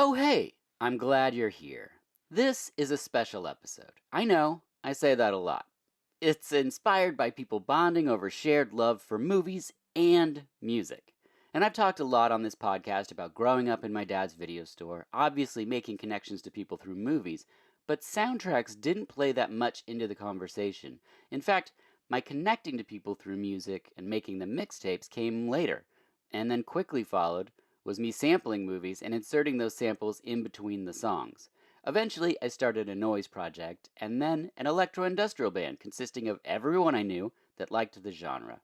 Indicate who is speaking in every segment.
Speaker 1: Oh, hey, I'm glad you're here. This is a special episode. I know, I say that a lot. It's inspired by people bonding over shared love for movies and music. And I've talked a lot on this podcast about growing up in my dad's video store, obviously making connections to people through movies, but soundtracks didn't play that much into the conversation. In fact, my connecting to people through music and making the mixtapes came later, and then quickly followed was me sampling movies and inserting those samples in between the songs. Eventually, I started a noise project, and then an electro-industrial band consisting of everyone I knew that liked the genre.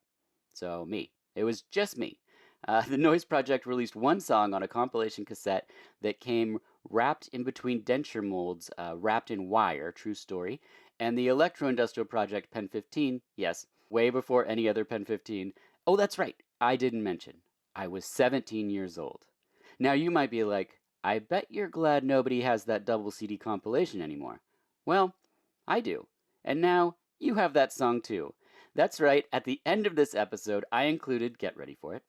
Speaker 1: So, me. It was just me. The Noise Project released one song on a compilation cassette that came wrapped in between denture molds, wrapped in wire, true story, and the electro-industrial project Pen 15, yes, way before any other Pen 15. Oh, that's right, I didn't mention. I was 17 years old. Now you might be like, I bet you're glad nobody has that double CD compilation anymore. Well, I do. And now you have that song too. That's right, at the end of this episode, I included, get ready for it,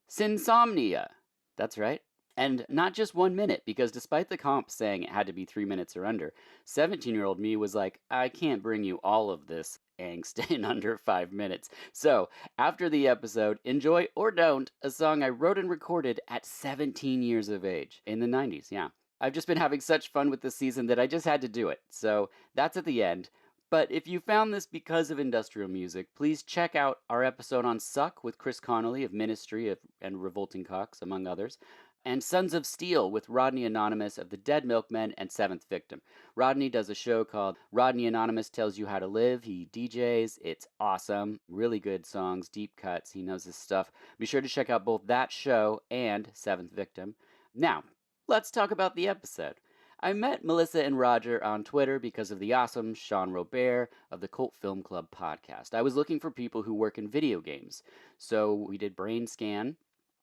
Speaker 1: Sinsomnia. That's right. And not just 1 minute, because despite the comp saying it had to be 3 minutes or under, 17-year-old me was like, I can't bring you all of this angst in under 5 minutes. So, after the episode, enjoy or don't a song I wrote and recorded at 17 years of age. In the 90s, yeah. I've just been having such fun with this season that I just had to do it. So, that's at the end. But if you found this because of industrial music, please check out our episode on Suck with Chris Connolly of Ministry and Revolting Cocks, among others, and Sons of Steel with Rodney Anonymous of the Dead Milkmen and Seventh Victim. Rodney does a show called Rodney Anonymous Tells You How to Live. He DJs. It's awesome. Really good songs, deep cuts. He knows his stuff. Be sure to check out both that show and Seventh Victim. Now, let's talk about the episode. I met Melissa and Roger on Twitter because of the awesome Sean Robert of the Cult Film Club podcast. I was looking for people who work in video games, so we did Brain Scan.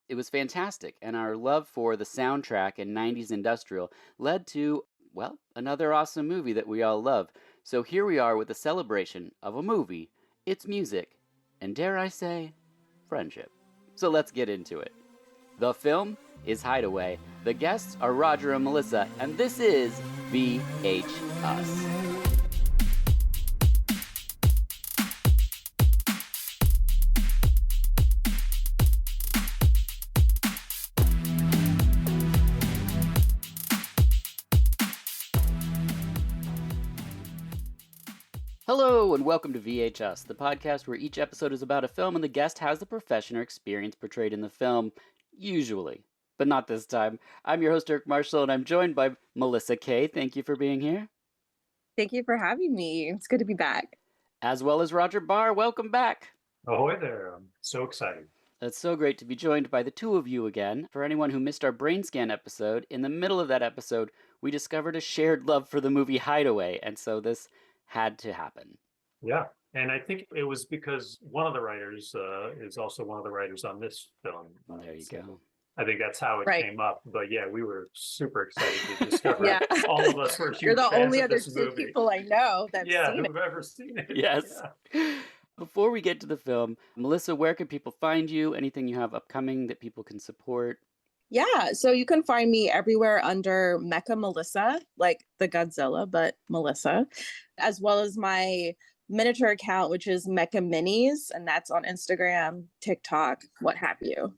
Speaker 1: It was fantastic, and our love for the soundtrack and 90s industrial led to, well, another awesome movie that we all love. So here we are with a celebration of a movie, its music, and dare I say, friendship. So let's get into it. The film is Hideaway. The guests are Roger and Melissa, and this is VH Us. Hello, and welcome to VHS, the podcast where each episode is about a film and the guest has the profession or experience portrayed in the film, usually, but not this time. I'm your host, Dirk Marshall, and I'm joined by Melissa Kay. Thank you for being here.
Speaker 2: Thank you for having me. It's good to be back.
Speaker 1: As well as Roger Barr. Welcome back.
Speaker 3: Ahoy there. I'm so excited.
Speaker 1: It's so great to be joined by the two of you again. For anyone who missed our Brain Scan episode, in the middle of that episode, we discovered a shared love for the movie Hideaway, and so this had to happen.
Speaker 3: Yeah. And I think it was because one of the writers is also one of the writers on this film.
Speaker 1: There you go.
Speaker 3: I think that's how it
Speaker 2: Right.
Speaker 3: came up. But yeah, we were super excited to discover all of us were huge
Speaker 2: You're the
Speaker 3: fans
Speaker 2: only
Speaker 3: of
Speaker 2: other
Speaker 3: this
Speaker 2: two
Speaker 3: movie.
Speaker 2: people I know that's seen it.
Speaker 3: who've ever seen it.
Speaker 1: Yes.
Speaker 3: Yeah.
Speaker 1: Before we get to the film, Melissa, where can people find you? Anything you have upcoming that people can support?
Speaker 2: Yeah, so you can find me everywhere under Mecha Melissa, like the Godzilla, but Melissa, as well as my miniature account, which is Mecha Minis, and that's on Instagram, TikTok, what have you.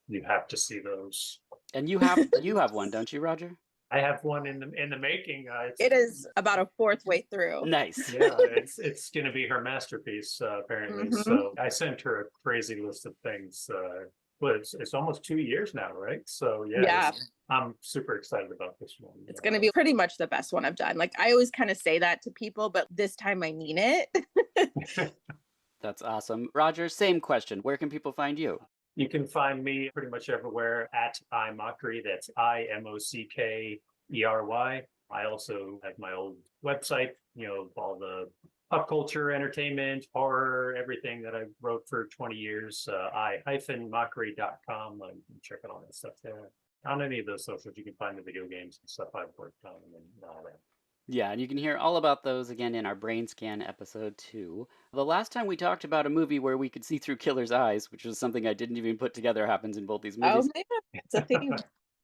Speaker 3: You have to see those.
Speaker 1: And you have one, don't you, Roger?
Speaker 3: I have one in the making.
Speaker 2: It is about a fourth way through.
Speaker 1: Nice.
Speaker 3: Yeah, it's going to be her masterpiece, apparently.
Speaker 2: Mhm.
Speaker 3: So I sent her a crazy list of things. But it's almost 2 years now, right? So
Speaker 2: Yeah.
Speaker 3: I'm super excited about this one.
Speaker 2: It's going to be pretty much the best one I've done. Like, I always kind of say that to people, but this time I mean it.
Speaker 1: That's awesome. Roger, same question. Where can people find you?
Speaker 3: You can find me pretty much everywhere at iMockery. That's IMOCKERY. I also have my old website, all the pop culture, entertainment, horror, everything that I wrote for 20 years, i-mockery.com. You can check out all that stuff there. On any of those socials, you can find the video games and stuff I've worked on and all that.
Speaker 1: Yeah, and you can hear all about those again in our Brain Scan episode 2. The last time we talked about a movie where we could see through Killer's eyes, which was something I didn't even put together happens in both these movies.
Speaker 2: Oh, man, it's a theme.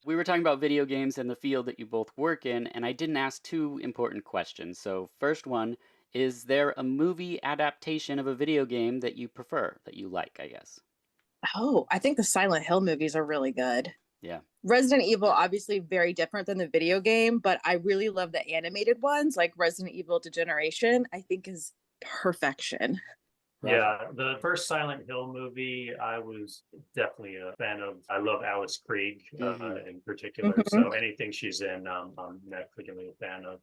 Speaker 1: We were talking about video games and the field that you both work in, and I didn't ask two important questions. So, first one, is there a movie adaptation of a video game that you prefer, that you like, I guess?
Speaker 2: Oh, I think the Silent Hill movies are really good.
Speaker 1: Yeah.
Speaker 2: Resident Evil, obviously very different than the video game, but I really love the animated ones, like Resident Evil Degeneration, I think is perfection.
Speaker 1: Right.
Speaker 3: Yeah, the first Silent Hill movie, I was definitely a fan of. I love Alice Krige in particular. So anything she's in, I'm definitely a fan of.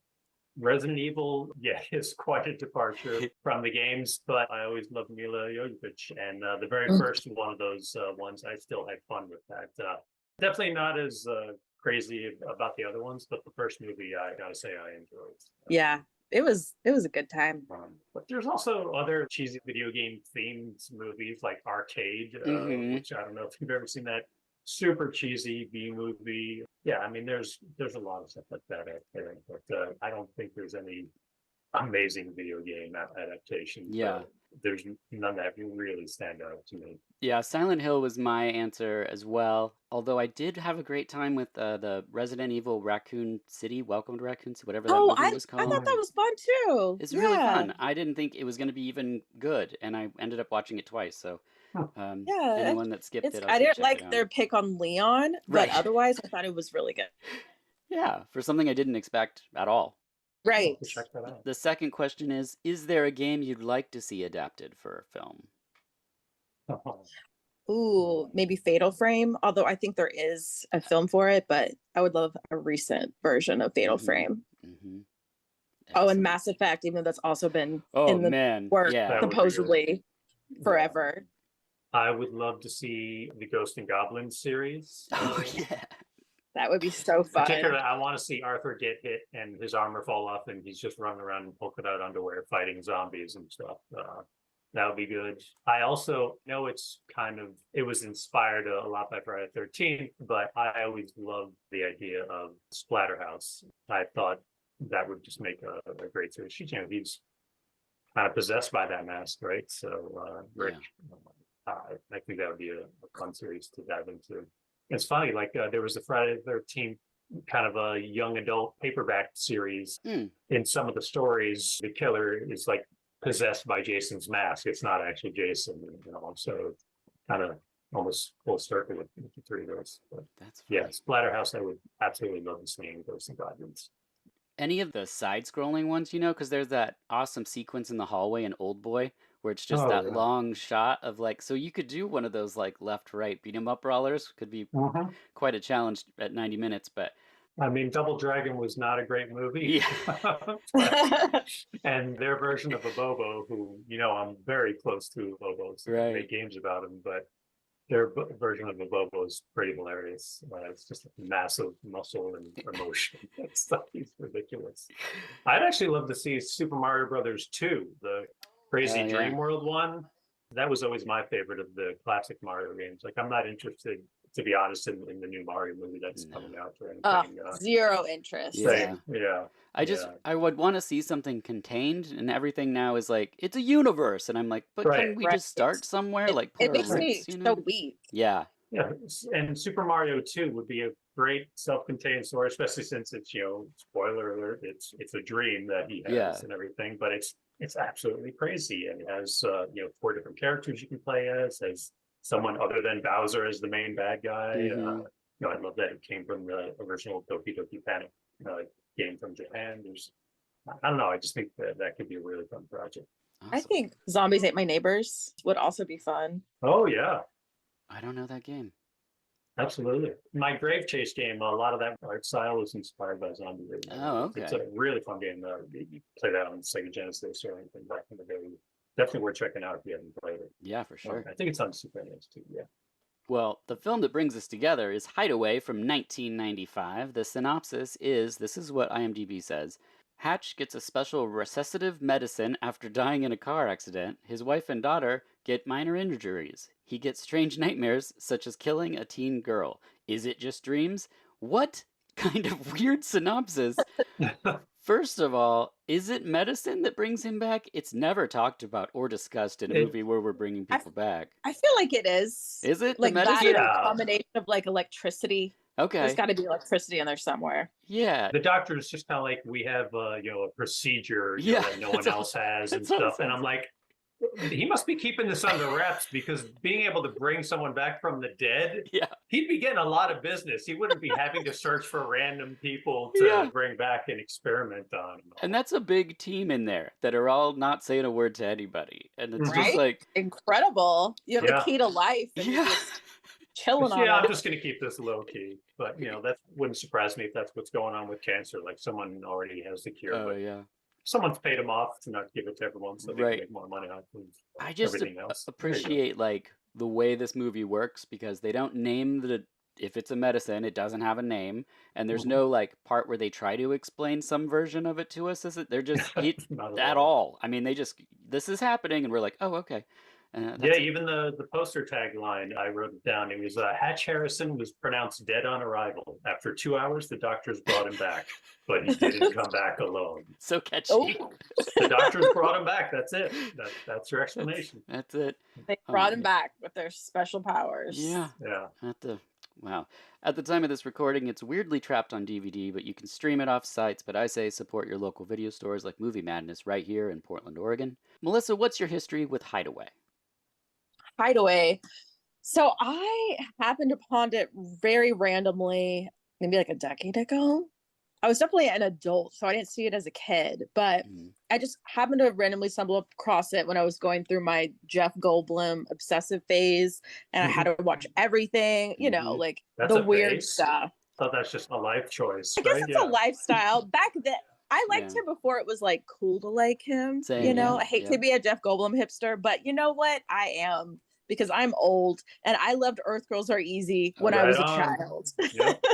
Speaker 3: Resident Evil, yeah, is quite a departure from the games, but I always loved Mila Jovovich. And the very first one of those ones, I still had fun with that. Definitely not as crazy about the other ones, but the first movie, I gotta say, I enjoyed.
Speaker 2: Yeah, it was a good time.
Speaker 3: But there's also other cheesy video game themed movies like Arcade, which I don't know if you've ever seen that super cheesy B movie. Yeah, I mean, there's a lot of stuff like that, I think, but I don't think there's any amazing video game adaptations.
Speaker 1: Yeah.
Speaker 3: There's none that really stand out to me.
Speaker 1: Yeah, Silent Hill was my answer as well. Although I did have a great time with the Resident Evil Raccoon City, Welcome to Raccoon City, whatever that
Speaker 2: Oh,
Speaker 1: movie was
Speaker 2: I
Speaker 1: called.
Speaker 2: thought that was fun too.
Speaker 1: It's really fun. I didn't think it was going to be even good, and I ended up watching it twice. So,
Speaker 2: Yeah,
Speaker 1: anyone that skipped it,
Speaker 2: I didn't like
Speaker 1: it
Speaker 2: their
Speaker 1: out.
Speaker 2: pick on Leon, but
Speaker 1: Right.
Speaker 2: otherwise I thought it was really good.
Speaker 1: Yeah, for something I didn't expect at all.
Speaker 2: Right.
Speaker 3: Check that out.
Speaker 1: The second question is there a game you'd like to see adapted for a film?
Speaker 2: Ooh, maybe Fatal Frame, although I think there is a film for it, but I would love a recent version of Fatal Frame. Oh, and Mass Effect, even though that's also been in the works supposedly forever.
Speaker 3: I would love to see the Ghost and Goblins series.
Speaker 1: Oh, yeah.
Speaker 2: That would be so fun.
Speaker 3: Particularly, I want to see Arthur get hit and his armor fall off, and he's just running around in polka dot underwear fighting zombies and stuff. That would be good. I also know it was inspired a lot by Friday the 13th, but I always loved the idea of Splatterhouse. I thought that would just make a great series. He's kind of possessed by that mask, right? So, Rick, I think that would be a fun series to dive into. It's funny, like there was a Friday the 13th kind of a young adult paperback series. In some of the stories, the killer is like possessed by Jason's mask. It's not actually Jason, so kind of almost full circle with the three of those. But
Speaker 1: that's funny.
Speaker 3: Yeah, Splatterhouse, I would absolutely love to see in Ghosts and Goblins.
Speaker 1: Any of the side-scrolling ones, because there's that awesome sequence in the hallway in Old Boy where it's just long shot of so you could do one of those left-right beat 'em up brawlers. Could be quite a challenge at 90 minutes, but
Speaker 3: I mean, Double Dragon was not a great movie. Yeah. And their version of Abobo, who, I'm very close to Abobo, so I make games about him, but their version of Abobo is pretty hilarious. It's just massive muscle and emotion. That stuff is ridiculous. I'd actually love to see Super Mario Brothers 2, the Crazy Dream World one. That was always my favorite of the classic Mario games. I'm not interested, to be honest, in the new Mario movie that's coming out or anything.
Speaker 2: Zero interest.
Speaker 3: Yeah.
Speaker 1: I would want to see something contained, and everything now is it's a universe, and I'm like, but can we just start somewhere?
Speaker 2: It makes me so weak.
Speaker 1: Yeah.
Speaker 3: Yeah, and Super Mario 2 would be a great self-contained story, especially since it's, spoiler alert, it's a dream that he has and everything, but it's absolutely crazy, and it has 4 different characters you can play as someone other than Bowser as the main bad guy. I love that it came from the original Doki Doki Panic game from Japan. I don't know, I just think that could be a really fun project.
Speaker 1: Awesome.
Speaker 2: I think Zombies Ate My Neighbors would also be fun.
Speaker 3: Oh yeah,
Speaker 1: I don't know that game.
Speaker 3: Absolutely. My Grave Chase game, a lot of that art style was inspired by Zombie Raid.
Speaker 1: Oh, okay.
Speaker 3: It's a really fun game. You play that on Sega Genesis or anything back in the day. Definitely worth checking out if you haven't played it.
Speaker 1: Yeah, for sure.
Speaker 3: I think it's on Super NES too, yeah.
Speaker 1: Well, the film that brings us together is Hideaway from 1995. The synopsis is, this is what IMDb says. Hatch gets a special resuscitative medicine after dying in a car accident. His wife and daughter get minor injuries. He gets strange nightmares, such as killing a teen girl. Is it just dreams? What kind of weird synopsis? First of all, is it medicine that brings him back? It's never talked about or discussed in a movie where we're bringing people back.
Speaker 2: I feel like it is.
Speaker 1: Is it
Speaker 2: like
Speaker 1: the medicine?
Speaker 2: that or a combination of electricity? There's
Speaker 1: Okay.
Speaker 2: got to be electricity in there somewhere.
Speaker 1: Yeah.
Speaker 3: The doctor is just kind of like, we have, a procedure,
Speaker 1: Yeah.
Speaker 3: that no one else has and
Speaker 1: That's what it
Speaker 3: stuff. And
Speaker 1: sounds
Speaker 3: I'm like, he must be keeping this under wraps, because being able to bring someone back from the dead,
Speaker 1: Yeah.
Speaker 3: he'd be getting a lot of business. He wouldn't be having to search for random people
Speaker 1: Yeah.
Speaker 3: to bring back and experiment on.
Speaker 1: And that's a big team in there that are all not saying a word to anybody. And it's just
Speaker 2: Right?
Speaker 1: like,
Speaker 2: Incredible. You have the
Speaker 3: Yeah.
Speaker 2: key to life and you're
Speaker 1: yeah.
Speaker 2: just chilling on
Speaker 3: Yeah, I'm
Speaker 2: it.
Speaker 3: just going to keep this low key. But, that wouldn't surprise me if that's what's going on with cancer. Like, someone already has the cure,
Speaker 1: Oh,
Speaker 3: but
Speaker 1: yeah.
Speaker 3: someone's paid them off to not give it to everyone so they can
Speaker 1: Right.
Speaker 3: make more money off of
Speaker 1: I just
Speaker 3: everything else. There you go.
Speaker 1: appreciate like the way this movie works because they don't name the if it's a medicine, it doesn't have a name, and there's
Speaker 3: Mhm.
Speaker 1: no like part where they try to explain some version of it to us. Is it? They're just
Speaker 3: Not
Speaker 1: at all. I mean, they just this is happening, and we're like, oh, okay.
Speaker 3: Yeah,
Speaker 1: That's
Speaker 3: even the poster tagline, I wrote it down. It was Hatch Harrison was pronounced dead on arrival. After 2 hours, the doctors brought him back, but he didn't come back alone.
Speaker 1: so catchy.
Speaker 2: Oh,
Speaker 3: The doctors brought him back. That's it. That's your explanation.
Speaker 1: That's it.
Speaker 2: they
Speaker 1: Oh,
Speaker 2: brought him
Speaker 1: man.
Speaker 2: back with their special powers.
Speaker 1: Yeah.
Speaker 3: Yeah.
Speaker 1: Wow. At the time of this recording, it's weirdly trapped on DVD, but you can stream it off sites. But I say support your local video stores like Movie Madness right here in Portland, Oregon. Melissa, what's your history with Hideaway?
Speaker 2: Hideaway. So I happened upon it very randomly, maybe like a decade ago. I was definitely an adult, so I didn't see it as a kid, but
Speaker 1: Mhm.
Speaker 2: I just happened to randomly stumble across it when I was going through my Jeff Goldblum obsessive phase, and I had to watch everything,
Speaker 1: Mhm.
Speaker 2: like
Speaker 3: That's
Speaker 2: the
Speaker 3: a
Speaker 2: weird
Speaker 3: phase.
Speaker 2: stuff.
Speaker 3: Thought that's just a life choice,
Speaker 2: I guess
Speaker 3: right?
Speaker 2: it's a lifestyle. Back then, I liked
Speaker 1: Yeah.
Speaker 2: him before it was like cool to like him.
Speaker 1: Same, yeah.
Speaker 2: I hate
Speaker 1: Yep.
Speaker 2: to be a Jeff Goldblum hipster, but you know what? I am because I'm old and I loved Earth Girls Are Easy when I
Speaker 3: Right
Speaker 2: was a
Speaker 3: on.
Speaker 2: child.
Speaker 3: Yep.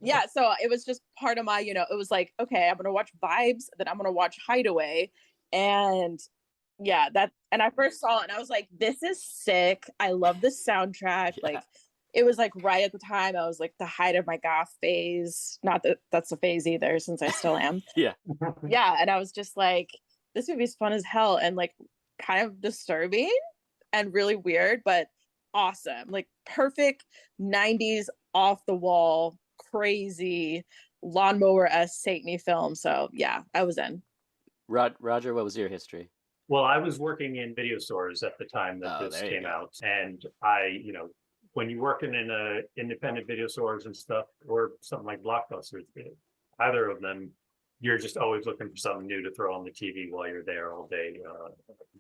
Speaker 2: Yeah, so it was just part of my, it was like, okay, I'm gonna watch Vibes, then I'm gonna watch Hideaway. And yeah, and I first saw it and I was like, this is sick. I love the soundtrack.
Speaker 1: Yeah.
Speaker 2: Like it was like right at the time I was like the height of my goth phase. Not that that's a phase either, since I still am.
Speaker 1: Yeah.
Speaker 2: Yeah, and I was just like, this movie's fun as hell and like kind of disturbing and really weird, but awesome. Like perfect 90s off the wall, crazy lawnmower-esque Satany film. So yeah, I was in.
Speaker 1: Roger, what was your history?
Speaker 3: Well, I was working in video stores at the time that
Speaker 1: Oh,
Speaker 3: this
Speaker 1: there you
Speaker 3: came
Speaker 1: go.
Speaker 3: out. And I, when you're working in a independent video stores and stuff, or something like Blockbusters, either of them, you're just always looking for something new to throw on the TV while you're there all day.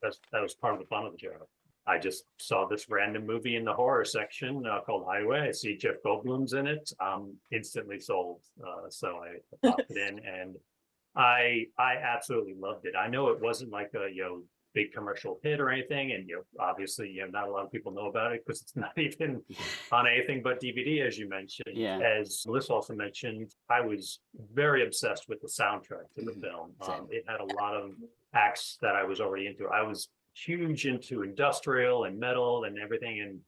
Speaker 3: That was part of the fun of the job. I just saw this random movie in the horror section called Highway. I see Jeff Goldblum's in it. I'm instantly sold. So I popped it in, and I absolutely loved it. I know it wasn't like a big commercial hit or anything, and obviously not a lot of people know about it because it's not even on anything but DVD, as you mentioned.
Speaker 1: Yeah.
Speaker 3: As Melissa also mentioned, I was very obsessed with the soundtrack to the
Speaker 1: Mhm.
Speaker 3: film.
Speaker 1: Same.
Speaker 3: It had a lot of acts that I was already into. I was huge into industrial and metal and everything, and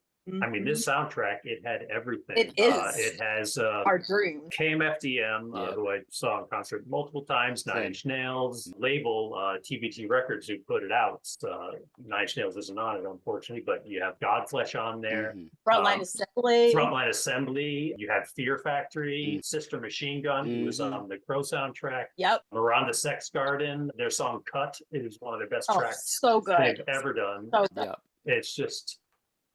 Speaker 3: I mean, this soundtrack, it had everything.
Speaker 2: It is.
Speaker 3: It has
Speaker 2: Our dream.
Speaker 3: KMFDM,
Speaker 1: Yep.
Speaker 3: who I saw in concert multiple times, Nine
Speaker 1: Same.
Speaker 3: Inch Nails, label TBT Records, who put it out. Nine Inch Nails isn't on it, unfortunately, but you have Godflesh on there.
Speaker 1: Mhm.
Speaker 2: Frontline Assembly.
Speaker 3: Frontline Assembly, you have Fear Factory, Sister Machine Gun, who was
Speaker 1: Mhm.
Speaker 3: on the Crow soundtrack.
Speaker 2: Yep.
Speaker 3: Miranda Sex Garden, their song Cut is one of the best
Speaker 2: Oh,
Speaker 3: tracks
Speaker 2: so good.
Speaker 3: they've ever done.
Speaker 2: So good.
Speaker 1: Yep.
Speaker 3: It's just,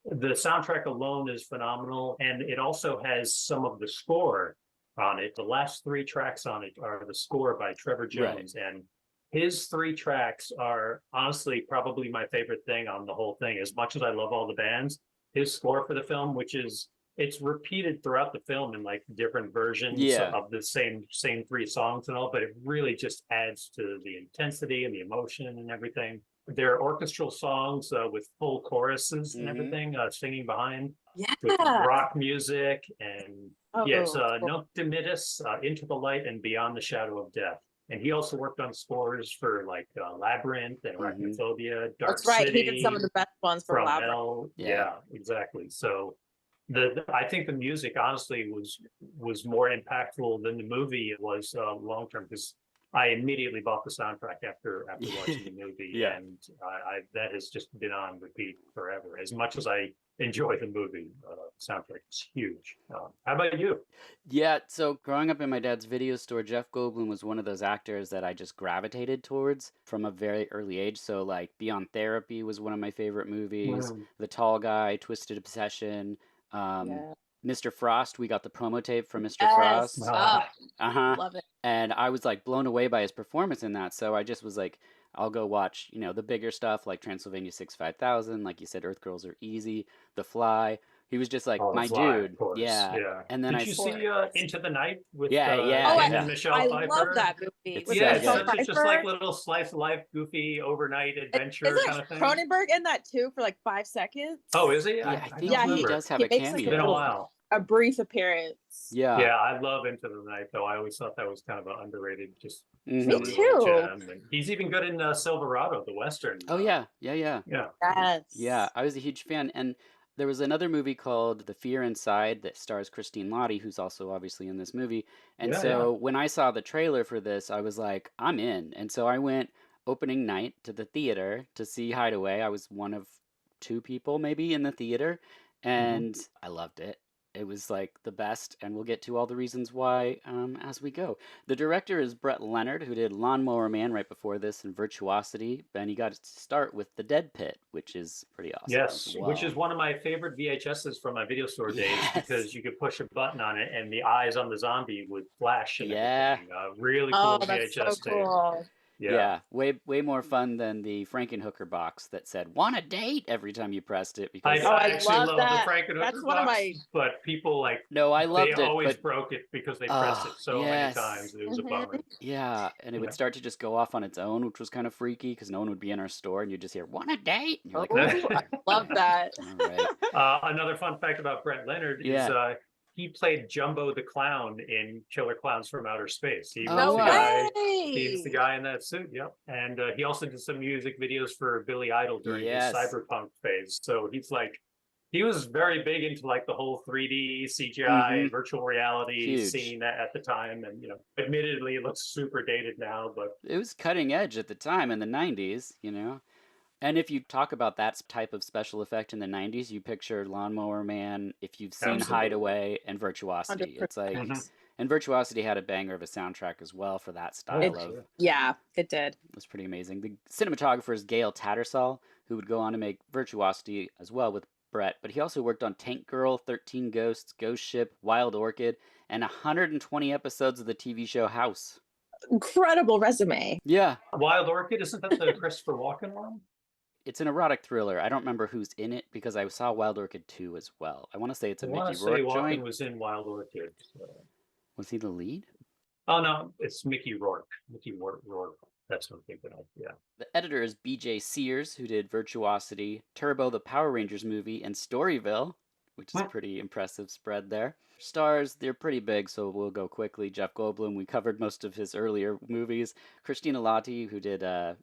Speaker 3: the soundtrack alone is phenomenal, and it also has some of the score on it. The last 3 tracks on it are the score by Trevor Jones, and his 3 tracks are honestly probably my favorite thing on the whole thing. As much as I love all the bands, his score for the film, which is, it's repeated throughout the film in like different versions
Speaker 1: Yeah.
Speaker 3: of the same 3 songs and all, but it really just adds to the intensity and the emotion and everything. They're orchestral songs with full choruses and
Speaker 1: Mhm.
Speaker 3: everything, singing behind with
Speaker 2: Yeah.
Speaker 3: rock music. And yes,
Speaker 2: Oh.
Speaker 3: Nunc Dimittis, Into the Light and Beyond the Shadow of Death. And he also worked on scores for like Labyrinth and
Speaker 1: Mhm.
Speaker 3: Arachnophobia, Dark
Speaker 2: That's right.
Speaker 3: City,
Speaker 2: He did some of the best ones for
Speaker 3: From
Speaker 2: Labyrinth.
Speaker 3: Hell.
Speaker 1: Yeah.
Speaker 3: Yeah, exactly. So I think the music honestly was more impactful than the movie was long term, because I immediately bought the soundtrack after watching the movie,
Speaker 1: Yeah.
Speaker 3: and I that has just been on repeat forever. As much as I enjoy the movie. Soundtrack is huge. How about you?
Speaker 1: Yeah, so growing up in my dad's video store, Jeff Goldblum was one of those actors that I just gravitated towards from a very early age. So, like, Beyond Therapy was one of my favorite movies.
Speaker 3: Mm.
Speaker 1: The Tall Guy, Twisted Obsession, um,
Speaker 2: Yeah.
Speaker 1: Mr. Frost. We got the promo tape from Mr.
Speaker 2: Yes.
Speaker 1: Frost.
Speaker 2: Oh,
Speaker 1: Uh-huh.
Speaker 2: love it.
Speaker 1: And I was like blown away by his performance in that. So I just was like, I'll go watch, the bigger stuff like Transylvania 65000, like you said, Earth Girls Are Easy, The Fly. He was just like
Speaker 3: Oh, The
Speaker 1: my
Speaker 3: Fly,
Speaker 1: dude.
Speaker 3: of course.
Speaker 1: Yeah.
Speaker 3: Yeah.
Speaker 1: And then
Speaker 3: Did
Speaker 1: I
Speaker 3: you
Speaker 1: s-
Speaker 3: see Into the Night with
Speaker 1: Yeah, yeah,
Speaker 2: Oh,
Speaker 3: him
Speaker 1: yeah.
Speaker 3: and Michelle
Speaker 2: I
Speaker 3: Pfeiffer?
Speaker 2: love that movie
Speaker 1: It's
Speaker 2: with
Speaker 1: so
Speaker 3: Yeah, it's
Speaker 2: Michelle
Speaker 1: good.
Speaker 3: such just like
Speaker 2: Pfeiffer.
Speaker 3: little slice of life, goofy overnight adventure
Speaker 2: Isn't
Speaker 3: kind of thing.
Speaker 2: Cronenberg in that too for like 5 seconds?
Speaker 3: Oh, is he?
Speaker 1: Yeah, I
Speaker 3: I
Speaker 1: think
Speaker 3: don't
Speaker 2: Yeah,
Speaker 1: he
Speaker 3: remember.
Speaker 1: does have
Speaker 2: he
Speaker 1: a
Speaker 2: makes like
Speaker 3: It's been a
Speaker 1: cameo.
Speaker 3: while.
Speaker 2: a brief appearance.
Speaker 1: Yeah.
Speaker 3: Yeah, I love Into the Night, though. I always thought that was kind of an underrated, just
Speaker 2: Me
Speaker 1: Mhm.
Speaker 3: silly
Speaker 2: too.
Speaker 3: little gem. And he's even good in Silverado, the Western.
Speaker 1: Oh yeah, yeah, yeah.
Speaker 3: Yeah.
Speaker 2: Yes.
Speaker 1: Yeah, I was a huge fan. And there was another movie called The Fear Inside that stars Christine Lottie, who's also obviously in this movie. And
Speaker 3: Yeah,
Speaker 1: so when I saw the trailer for this, I was like, I'm in. And so I went opening night to the theater to see Hideaway. I was one of two people maybe in the theater,
Speaker 3: hmm
Speaker 1: and I loved it. It was like the best, and we'll get to all the reasons why as we go. The director is Brett Leonard, who did Lawnmower Man right before this and Virtuosity, and he got to start with The Dead Pit, which is pretty awesome as
Speaker 3: Yes, which
Speaker 1: well.
Speaker 3: is one of my favorite VHSs from my video store days
Speaker 1: Yes.
Speaker 3: because you could push a button on it and the eyes on the zombie would flash and
Speaker 1: Yeah.
Speaker 3: everything. Really
Speaker 2: Oh,
Speaker 3: cool
Speaker 2: that's so
Speaker 3: VHS tape.
Speaker 2: cool.
Speaker 3: Yeah.
Speaker 1: Way more fun than the Frankenhooker box that said "Want a date" every time you pressed it.
Speaker 3: I,
Speaker 1: Because
Speaker 2: Oh,
Speaker 3: I
Speaker 2: I
Speaker 3: actually
Speaker 2: love
Speaker 3: love
Speaker 2: that.
Speaker 3: the Frankenhooker
Speaker 2: That's one of
Speaker 3: box,
Speaker 2: my.
Speaker 3: but people like
Speaker 1: no, I
Speaker 3: they
Speaker 1: loved it,
Speaker 3: always
Speaker 1: but
Speaker 3: broke it because they pressed it so many
Speaker 1: yes,
Speaker 3: times. It was a
Speaker 2: Mhm.
Speaker 3: bummer.
Speaker 1: yeah, and it
Speaker 3: Yeah.
Speaker 1: would start to just go off on its own, which was kind of freaky because no one would be in our store, and you'd just hear "Want a date," and you're like,
Speaker 2: Oh, I love that.
Speaker 1: all right,
Speaker 3: Another fun fact about Brett Leonard is
Speaker 1: yeah,
Speaker 3: he played Jumbo the Clown in Killer Clowns from Outer Space. He
Speaker 1: Oh,
Speaker 3: was
Speaker 2: No
Speaker 3: the
Speaker 1: wow.
Speaker 3: guy. He was the
Speaker 2: way.
Speaker 3: guy in that suit. Yep. And he also did some music videos for Billy Idol during his
Speaker 1: yes,
Speaker 3: cyberpunk phase. So he was very big into like the whole 3D CGI
Speaker 1: mm-hmm,
Speaker 3: virtual reality
Speaker 1: huge.
Speaker 3: scene at the time. And admittedly, it looks super dated now, but
Speaker 1: It was cutting edge at the time in the '90s. And if you talk about that type of special effect in the '90s, you picture Lawnmower Man, if you've seen
Speaker 3: absolutely.
Speaker 1: Hideaway and Virtuosity. It's like,
Speaker 2: 100%.
Speaker 3: Mhm.
Speaker 1: and Virtuosity had a banger of a soundtrack as well for that
Speaker 3: Oh,
Speaker 1: style
Speaker 2: It,
Speaker 1: of,
Speaker 3: sure.
Speaker 2: yeah, it did.
Speaker 1: it was pretty amazing. The cinematographer is Gail Tattersall, who would go on to make Virtuosity as well with Brett, but he also worked on Tank Girl, 13 Ghosts, Ghost Ship, Wild Orchid, and 120 episodes of the TV show House.
Speaker 2: Incredible resume.
Speaker 1: Yeah,
Speaker 3: Wild Orchid, isn't that the Christopher Walken one?
Speaker 1: it's an erotic thriller. I don't remember who's in it because I saw Wild Orchid 2 as well. I want to say it's
Speaker 3: I
Speaker 1: a
Speaker 3: want
Speaker 1: Mickey
Speaker 3: to say
Speaker 1: Rourke
Speaker 3: Walken
Speaker 1: joint.
Speaker 3: was in Wild Orchid.
Speaker 1: Was he the lead?
Speaker 3: Oh no, it's Mickey Rourke. Rourke. That's what I'm thinking of. Yeah.
Speaker 1: The editor is B.J. Sears, who did Virtuosity, Turbo, the Power Rangers movie, and Storyville, which is a pretty impressive spread there. Stars, they're pretty big, so we'll go quickly. Jeff Goldblum, we covered most of his earlier movies. Christina Lottie, who did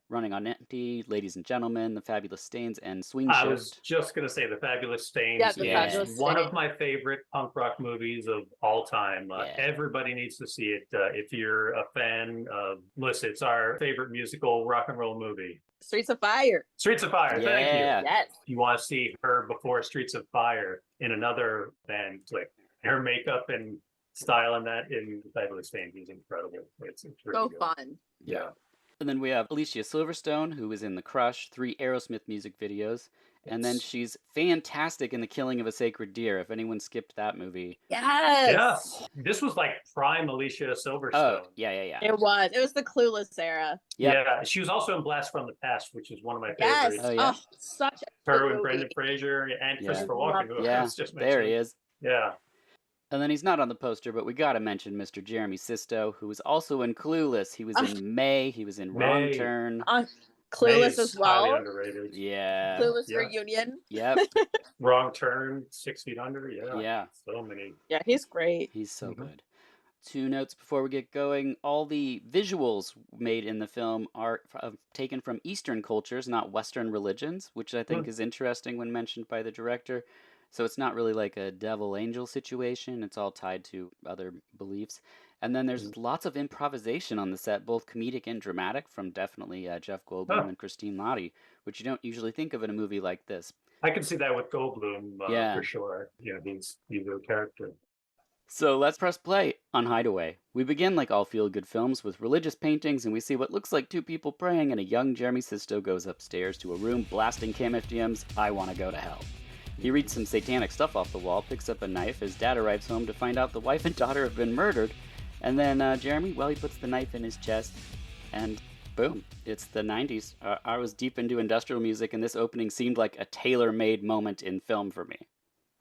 Speaker 1: Running on Empty, Ladies and Gentlemen, The Fabulous Stains, and Swing
Speaker 3: I
Speaker 1: Shift.
Speaker 3: was just gonna say The Fabulous Stains
Speaker 2: Yeah,
Speaker 3: is
Speaker 2: The
Speaker 1: Yeah.
Speaker 2: Fabulous
Speaker 3: one of
Speaker 2: Stains.
Speaker 3: my favorite punk rock movies of all time.
Speaker 1: Yeah.
Speaker 3: Everybody needs to see it if you're a fan of. Listen, it's our favorite musical rock and roll movie.
Speaker 2: Streets of Fire.
Speaker 3: Streets of Fire. Thank you.
Speaker 1: Yeah.
Speaker 2: Yes.
Speaker 3: If you want to see her before Streets of Fire in another band, like her makeup and style in that in Fabulous Stains is incredible. It's really
Speaker 2: So
Speaker 3: good.
Speaker 2: fun.
Speaker 3: Yeah.
Speaker 1: And then we have Alicia Silverstone, who was in The Crush, 3 Aerosmith music videos. And then
Speaker 3: It's-
Speaker 1: she's fantastic in The Killing of a Sacred Deer, if anyone skipped that movie.
Speaker 2: Yes.
Speaker 3: This was like prime Alicia
Speaker 1: Oh,
Speaker 3: Silverstone.
Speaker 1: yeah.
Speaker 2: It was. It was the Clueless era.
Speaker 1: Yep.
Speaker 3: Yeah, she was also in Blast from the Past, which is one of my
Speaker 2: Yes.
Speaker 3: favorites.
Speaker 1: Oh, yeah.
Speaker 2: Such a
Speaker 3: Her
Speaker 2: good
Speaker 3: and
Speaker 2: movie.
Speaker 3: Brendan Fraser and
Speaker 1: Yeah.
Speaker 3: Christopher Walken, who I
Speaker 1: Yeah,
Speaker 3: was just
Speaker 1: there
Speaker 3: mentioning.
Speaker 1: he is.
Speaker 3: Yeah.
Speaker 1: And then he's not on the poster, but we gotta mention Mr. Jeremy Sisto, who was also in Clueless. He was in May, he was in Wrong
Speaker 3: May.
Speaker 1: Turn.
Speaker 2: Clueless
Speaker 3: May's
Speaker 2: as
Speaker 3: highly
Speaker 2: well.
Speaker 3: underrated.
Speaker 1: Yeah.
Speaker 2: Clueless
Speaker 3: Yeah.
Speaker 2: reunion.
Speaker 1: Yep.
Speaker 3: Wrong Turn, 6 Feet Under. Yeah.
Speaker 1: Yeah.
Speaker 3: So many.
Speaker 2: Yeah, he's great.
Speaker 1: He's so
Speaker 3: Mhm.
Speaker 1: good. 2 notes before we get going. All the visuals made in the film are taken from Eastern cultures, not Western religions, which I think is interesting when mentioned by the director. So it's not really like a devil angel situation. It's all tied to other beliefs. And then there's lots of improvisation on the set, both comedic and dramatic, from definitely Jeff Goldblum
Speaker 3: Oh.
Speaker 1: and Christine Lottie, which you don't usually think of in a movie like this.
Speaker 3: I can see that with Goldblum
Speaker 1: Yeah.
Speaker 3: for sure. He's a character.
Speaker 1: So let's press play on Hideaway. We begin like all feel-good films with religious paintings, and we see what looks like two people praying, and a young Jeremy Sisto goes upstairs to a room blasting KMFDM's I Wanna Go to Hell. He reads some satanic stuff off the wall, picks up a knife. His dad arrives home to find out the wife and daughter have been murdered. And then Jeremy, well, he puts the knife in his chest, and boom, it's the 90s. I was deep into industrial music, and this opening seemed like a tailor-made moment in film for me.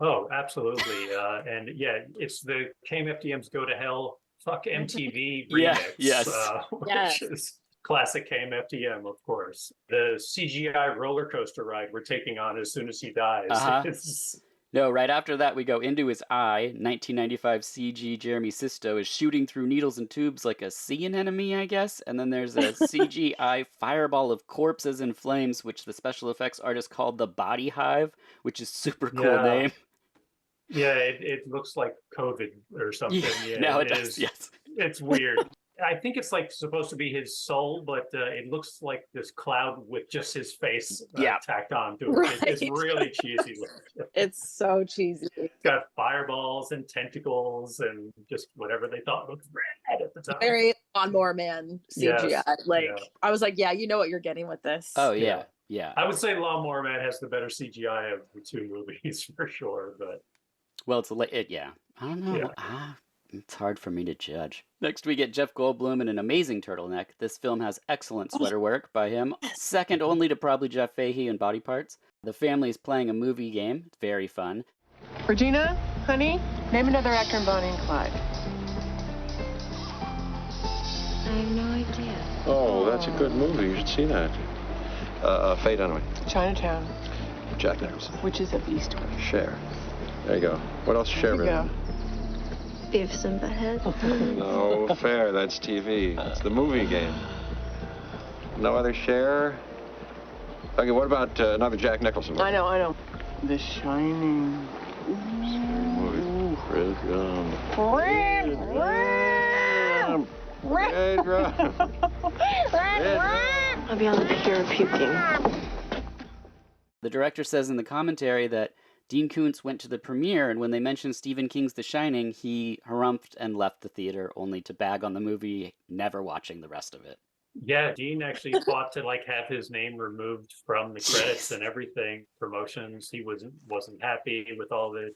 Speaker 3: Oh, absolutely. And yeah, it's the KMFDM's Go to Hell, Fuck MTV remix.
Speaker 1: Yes.
Speaker 3: Which is classic KMFDM, of course. The CGI roller coaster ride we're taking on as soon as he dies.
Speaker 1: No, right after that, we go into his eye. 1995 CG Jeremy Sisto is shooting through needles and tubes like a sea anemone, I guess. And then there's a CGI fireball of corpses and flames, which the special effects artist called the Body Hive, which is super cool name.
Speaker 3: Yeah, it looks like COVID or something. Yeah,
Speaker 1: now it does, yes.
Speaker 3: It's weird. I think it's like supposed to be his soul, but it looks like this cloud with just his face tacked onto it.
Speaker 2: Right.
Speaker 3: It's really cheesy.
Speaker 2: It's so cheesy.
Speaker 3: It's got fireballs and tentacles and just whatever they thought looked rad at the time.
Speaker 2: Very Lawnmower Man CGI.
Speaker 3: Yes.
Speaker 2: I was like, yeah, you know what you're getting with this.
Speaker 1: Oh, yeah.
Speaker 3: I would say Lawnmower Man has the better CGI of the two movies for sure, but...
Speaker 1: Well, I don't know.
Speaker 3: Yeah.
Speaker 1: It's hard for me to judge. Next, we get Jeff Goldblum in an amazing turtleneck. This film has excellent sweater work by him, second only to probably Jeff Fahey in Body Parts. The family is playing a movie game. It's very fun.
Speaker 4: Regina, honey, name another actor in Bonnie and Clyde.
Speaker 5: I have no idea.
Speaker 6: Oh, that's a good movie. You should see that. Faye Dunaway.
Speaker 4: Chinatown.
Speaker 6: Jack Nicholson.
Speaker 4: Which is of Eastwood.
Speaker 6: Cher. There you go. What else Cher been in?
Speaker 5: Beavis and Butthead.
Speaker 6: No, fair. That's TV. It's the movie game. No other Cher? Okay, what about another Jack Nicholson movie?
Speaker 4: I know. The Shining.
Speaker 6: Movie. Red Rum.
Speaker 5: I'll be on the pier puking.
Speaker 1: The director says in the commentary that Dean Koontz went to the premiere, and when they mentioned Stephen King's The Shining, he harumphed and left the theater, only to bag on the movie, never watching the rest of it.
Speaker 3: Yeah, Dean actually fought to have his name removed from the credits and everything. Promotions, he wasn't happy with all of it.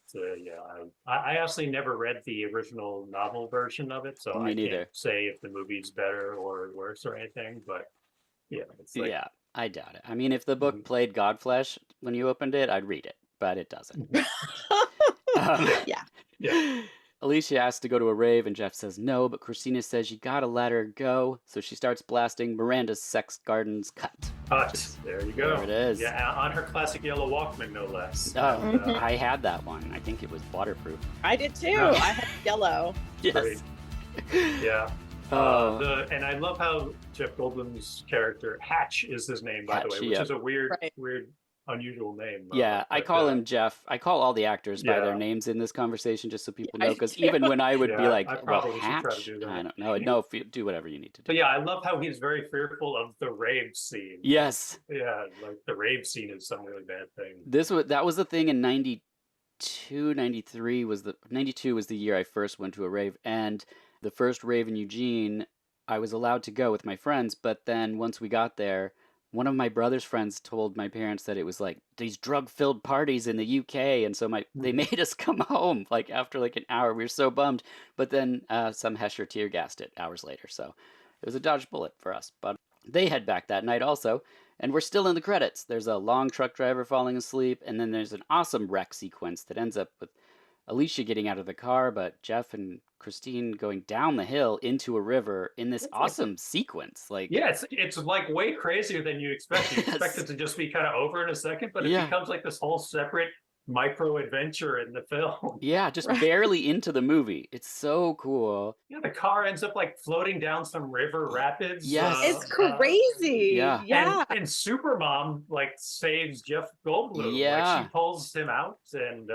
Speaker 3: I honestly never read the original novel version of it, so
Speaker 1: Me
Speaker 3: I
Speaker 1: neither.
Speaker 3: can't say if the movie's better or worse or anything. But
Speaker 1: Yeah, I doubt it. I mean, if the book played Godflesh when you opened it, I'd read it, but it doesn't.
Speaker 2: Yeah.
Speaker 1: Alicia asks to go to a rave, and Jeff says no, but Christina says you gotta let her go, so she starts blasting Miranda's Sex Gardens Cut.
Speaker 3: There you go.
Speaker 1: There it is.
Speaker 3: Yeah, on her classic yellow Walkman, no less.
Speaker 1: Oh, I had that one. I think it was waterproof.
Speaker 2: I did too. I had yellow.
Speaker 1: Yes.
Speaker 3: Great. Yeah. And I love how Jeff Goldblum's character, Hatch is his name, by the way, which is a weird, unusual name.
Speaker 1: Yeah, I call him Jeff. I call all the actors by their names in this conversation just so people know, because even when I would be like, well, Hatch? I don't know. No, do whatever you need to do.
Speaker 3: But yeah, I love how he's very fearful of the rave scene.
Speaker 1: Yes.
Speaker 3: Yeah, like the rave scene is some really bad thing.
Speaker 1: That was the thing in 92, 93 92 was the year I first went to a rave, and the first rave in Eugene, I was allowed to go with my friends, but then once we got there, one of my brother's friends told my parents that it was like these drug-filled parties in the UK, and so they made us come home after an hour. We were so bummed, but then some Hesher tear gassed it hours later, so it was a dodged bullet for us. But they head back that night also, and we're still in the credits. There's a long truck driver falling asleep, and then there's an awesome wreck sequence that ends up with Alicia getting out of the car, but Jeff and Christine going down the hill into a river in this awesome sequence.
Speaker 3: It's way crazier than you expect. You expect it to just be kind of over in a second, but it becomes like this whole separate micro adventure in the film.
Speaker 1: Yeah, just barely into the movie. It's so cool.
Speaker 3: Yeah, the car ends up floating down some river rapids.
Speaker 1: Yes.
Speaker 2: It's crazy.
Speaker 1: Yeah.
Speaker 3: And Supermom saves Jeff Goldblum.
Speaker 1: Yeah.
Speaker 3: She pulls him out, and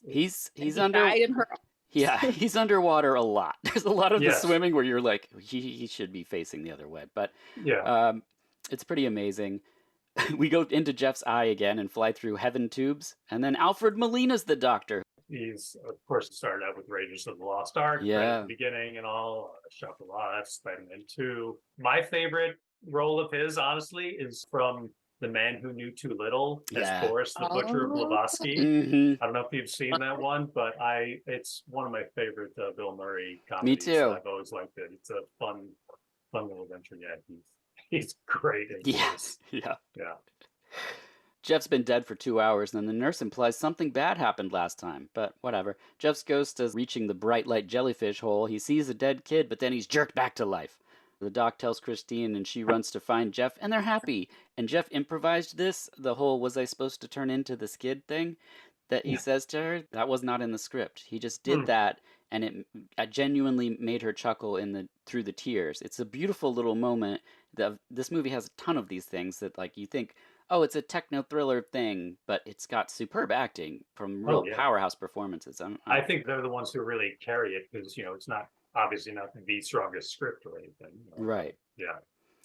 Speaker 1: he's under. Yeah, he's underwater a lot. There's a lot of the swimming where you're like, he should be facing the other way. But it's pretty amazing. We go into Jeff's eye again and fly through heaven tubes, and then Alfred Molina's the doctor.
Speaker 3: He's, of course, started out with Raiders of the Lost Ark right
Speaker 1: Yeah.
Speaker 3: at the beginning and all. Chocolat, Spider-Man 2. My favorite role of his, honestly, is from The Man Who Knew Too Little as
Speaker 1: Yeah.
Speaker 3: Boris the Butcher of
Speaker 2: Oh.
Speaker 3: Blavatsky.
Speaker 1: Mm-hmm.
Speaker 3: I don't know if you've seen that one, but it's one of my favorite Bill Murray comedies.
Speaker 1: too.
Speaker 3: I've always liked it. It's a fun little adventure. Yeah, he's great in
Speaker 1: Yeah.
Speaker 3: this.
Speaker 1: Yeah.
Speaker 3: Yeah.
Speaker 1: Jeff's been dead for 2 hours, and then the nurse implies something bad happened last time, but whatever. Jeff's ghost is reaching the bright light jellyfish hole. He sees a dead kid, but then he's jerked back to life. The doc tells Christine, and she runs to find Jeff, and they're happy. And Jeff improvised this, the whole "was I supposed to turn into the skid" thing that he says to her. That was not in the script. He just did that, and it genuinely made her chuckle through the tears. It's a beautiful little moment. This movie has a ton of these things that, like, you think, oh, it's a techno thriller thing, but it's got superb acting from real powerhouse performances.
Speaker 3: I think they're the ones who really carry it because, it's not obviously not the strongest script or anything.
Speaker 1: Right.
Speaker 3: Yeah.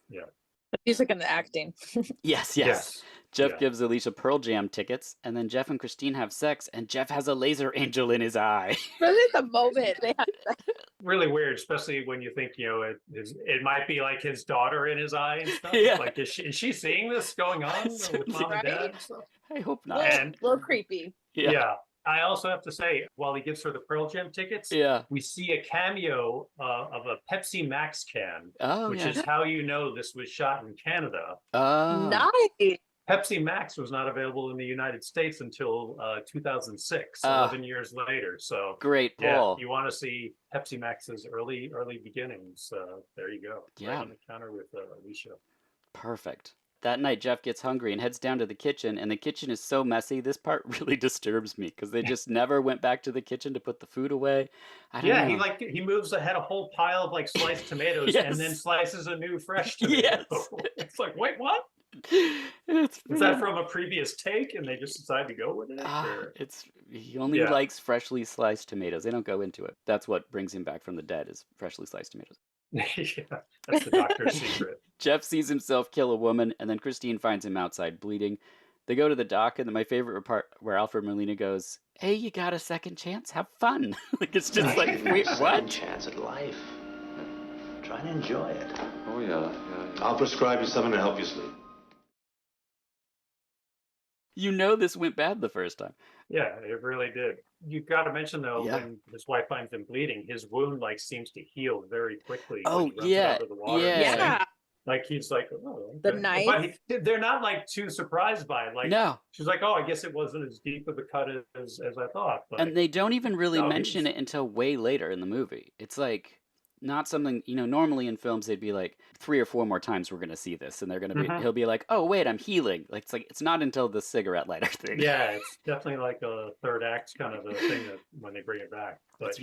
Speaker 3: Yeah.
Speaker 2: The music and the acting.
Speaker 1: Yes. Jeff gives Alicia Pearl Jam tickets, and then Jeff and Christine have sex, and Jeff has a laser angel in his eye.
Speaker 2: Really, the moment they had
Speaker 3: Really weird, especially when you think, it might be like his daughter in his eye and stuff.
Speaker 1: Yeah.
Speaker 3: Like, is she seeing this going on with mom and dad and stuff?
Speaker 1: I hope not.
Speaker 2: a little creepy.
Speaker 3: Yeah. I also have to say, while he gives her the Pearl Jam tickets, we see a cameo of a Pepsi Max can, which is how you know this was shot in Canada.
Speaker 2: Nice.
Speaker 3: Pepsi Max was not available in the United States until 2006, 11 years later. So
Speaker 1: great pull.
Speaker 3: You want to see Pepsi Max's early beginnings. There you go.
Speaker 1: Yeah.
Speaker 3: Right on the counter with Alicia.
Speaker 1: Perfect. That night, Jeff gets hungry and heads down to the kitchen, and the kitchen is so messy. This part really disturbs me because they just never went back to the kitchen to put the food away. I don't know.
Speaker 3: He moves ahead a whole pile of sliced tomatoes and then slices a new fresh tomato.
Speaker 1: Yes.
Speaker 3: It's like, wait, what?
Speaker 1: Is
Speaker 3: that from a previous take and they just decide to go with it?
Speaker 1: He only likes freshly sliced tomatoes. They don't go into it. That's what brings him back from the dead is freshly sliced tomatoes.
Speaker 3: Yeah, that's the doctor's secret.
Speaker 1: Jeff sees himself kill a woman, and then Christine finds him outside bleeding. They go to the dock, and then my favorite part where Alfred Molina goes, "Hey, you got a second chance? Have fun." It's just like, wait, what?
Speaker 7: Chance at life. Try and enjoy it.
Speaker 6: Oh, yeah.
Speaker 7: I'll prescribe you something to help you sleep.
Speaker 1: You know this went bad the first time.
Speaker 3: Yeah, it really did. You've got to mention, though, when his wife finds him bleeding, his wound, seems to heal very quickly.
Speaker 1: Oh,
Speaker 3: when he runs it out of the water.
Speaker 2: Yeah.
Speaker 3: He's like, oh, okay.
Speaker 2: The knife.
Speaker 3: But they're not, too surprised by it.
Speaker 1: No.
Speaker 3: She's like, oh, I guess it wasn't as deep of a cut as I thought. But,
Speaker 1: and they don't even really mention it until way later in the movie. It's not something, normally in films they'd be like 3 or 4 more times we're going to see this, and they're going to be, he'll be like, oh wait, I'm healing. It's not until the cigarette lighter thing.
Speaker 3: Yeah, it's definitely like a third act kind of a thing that when they bring it back. But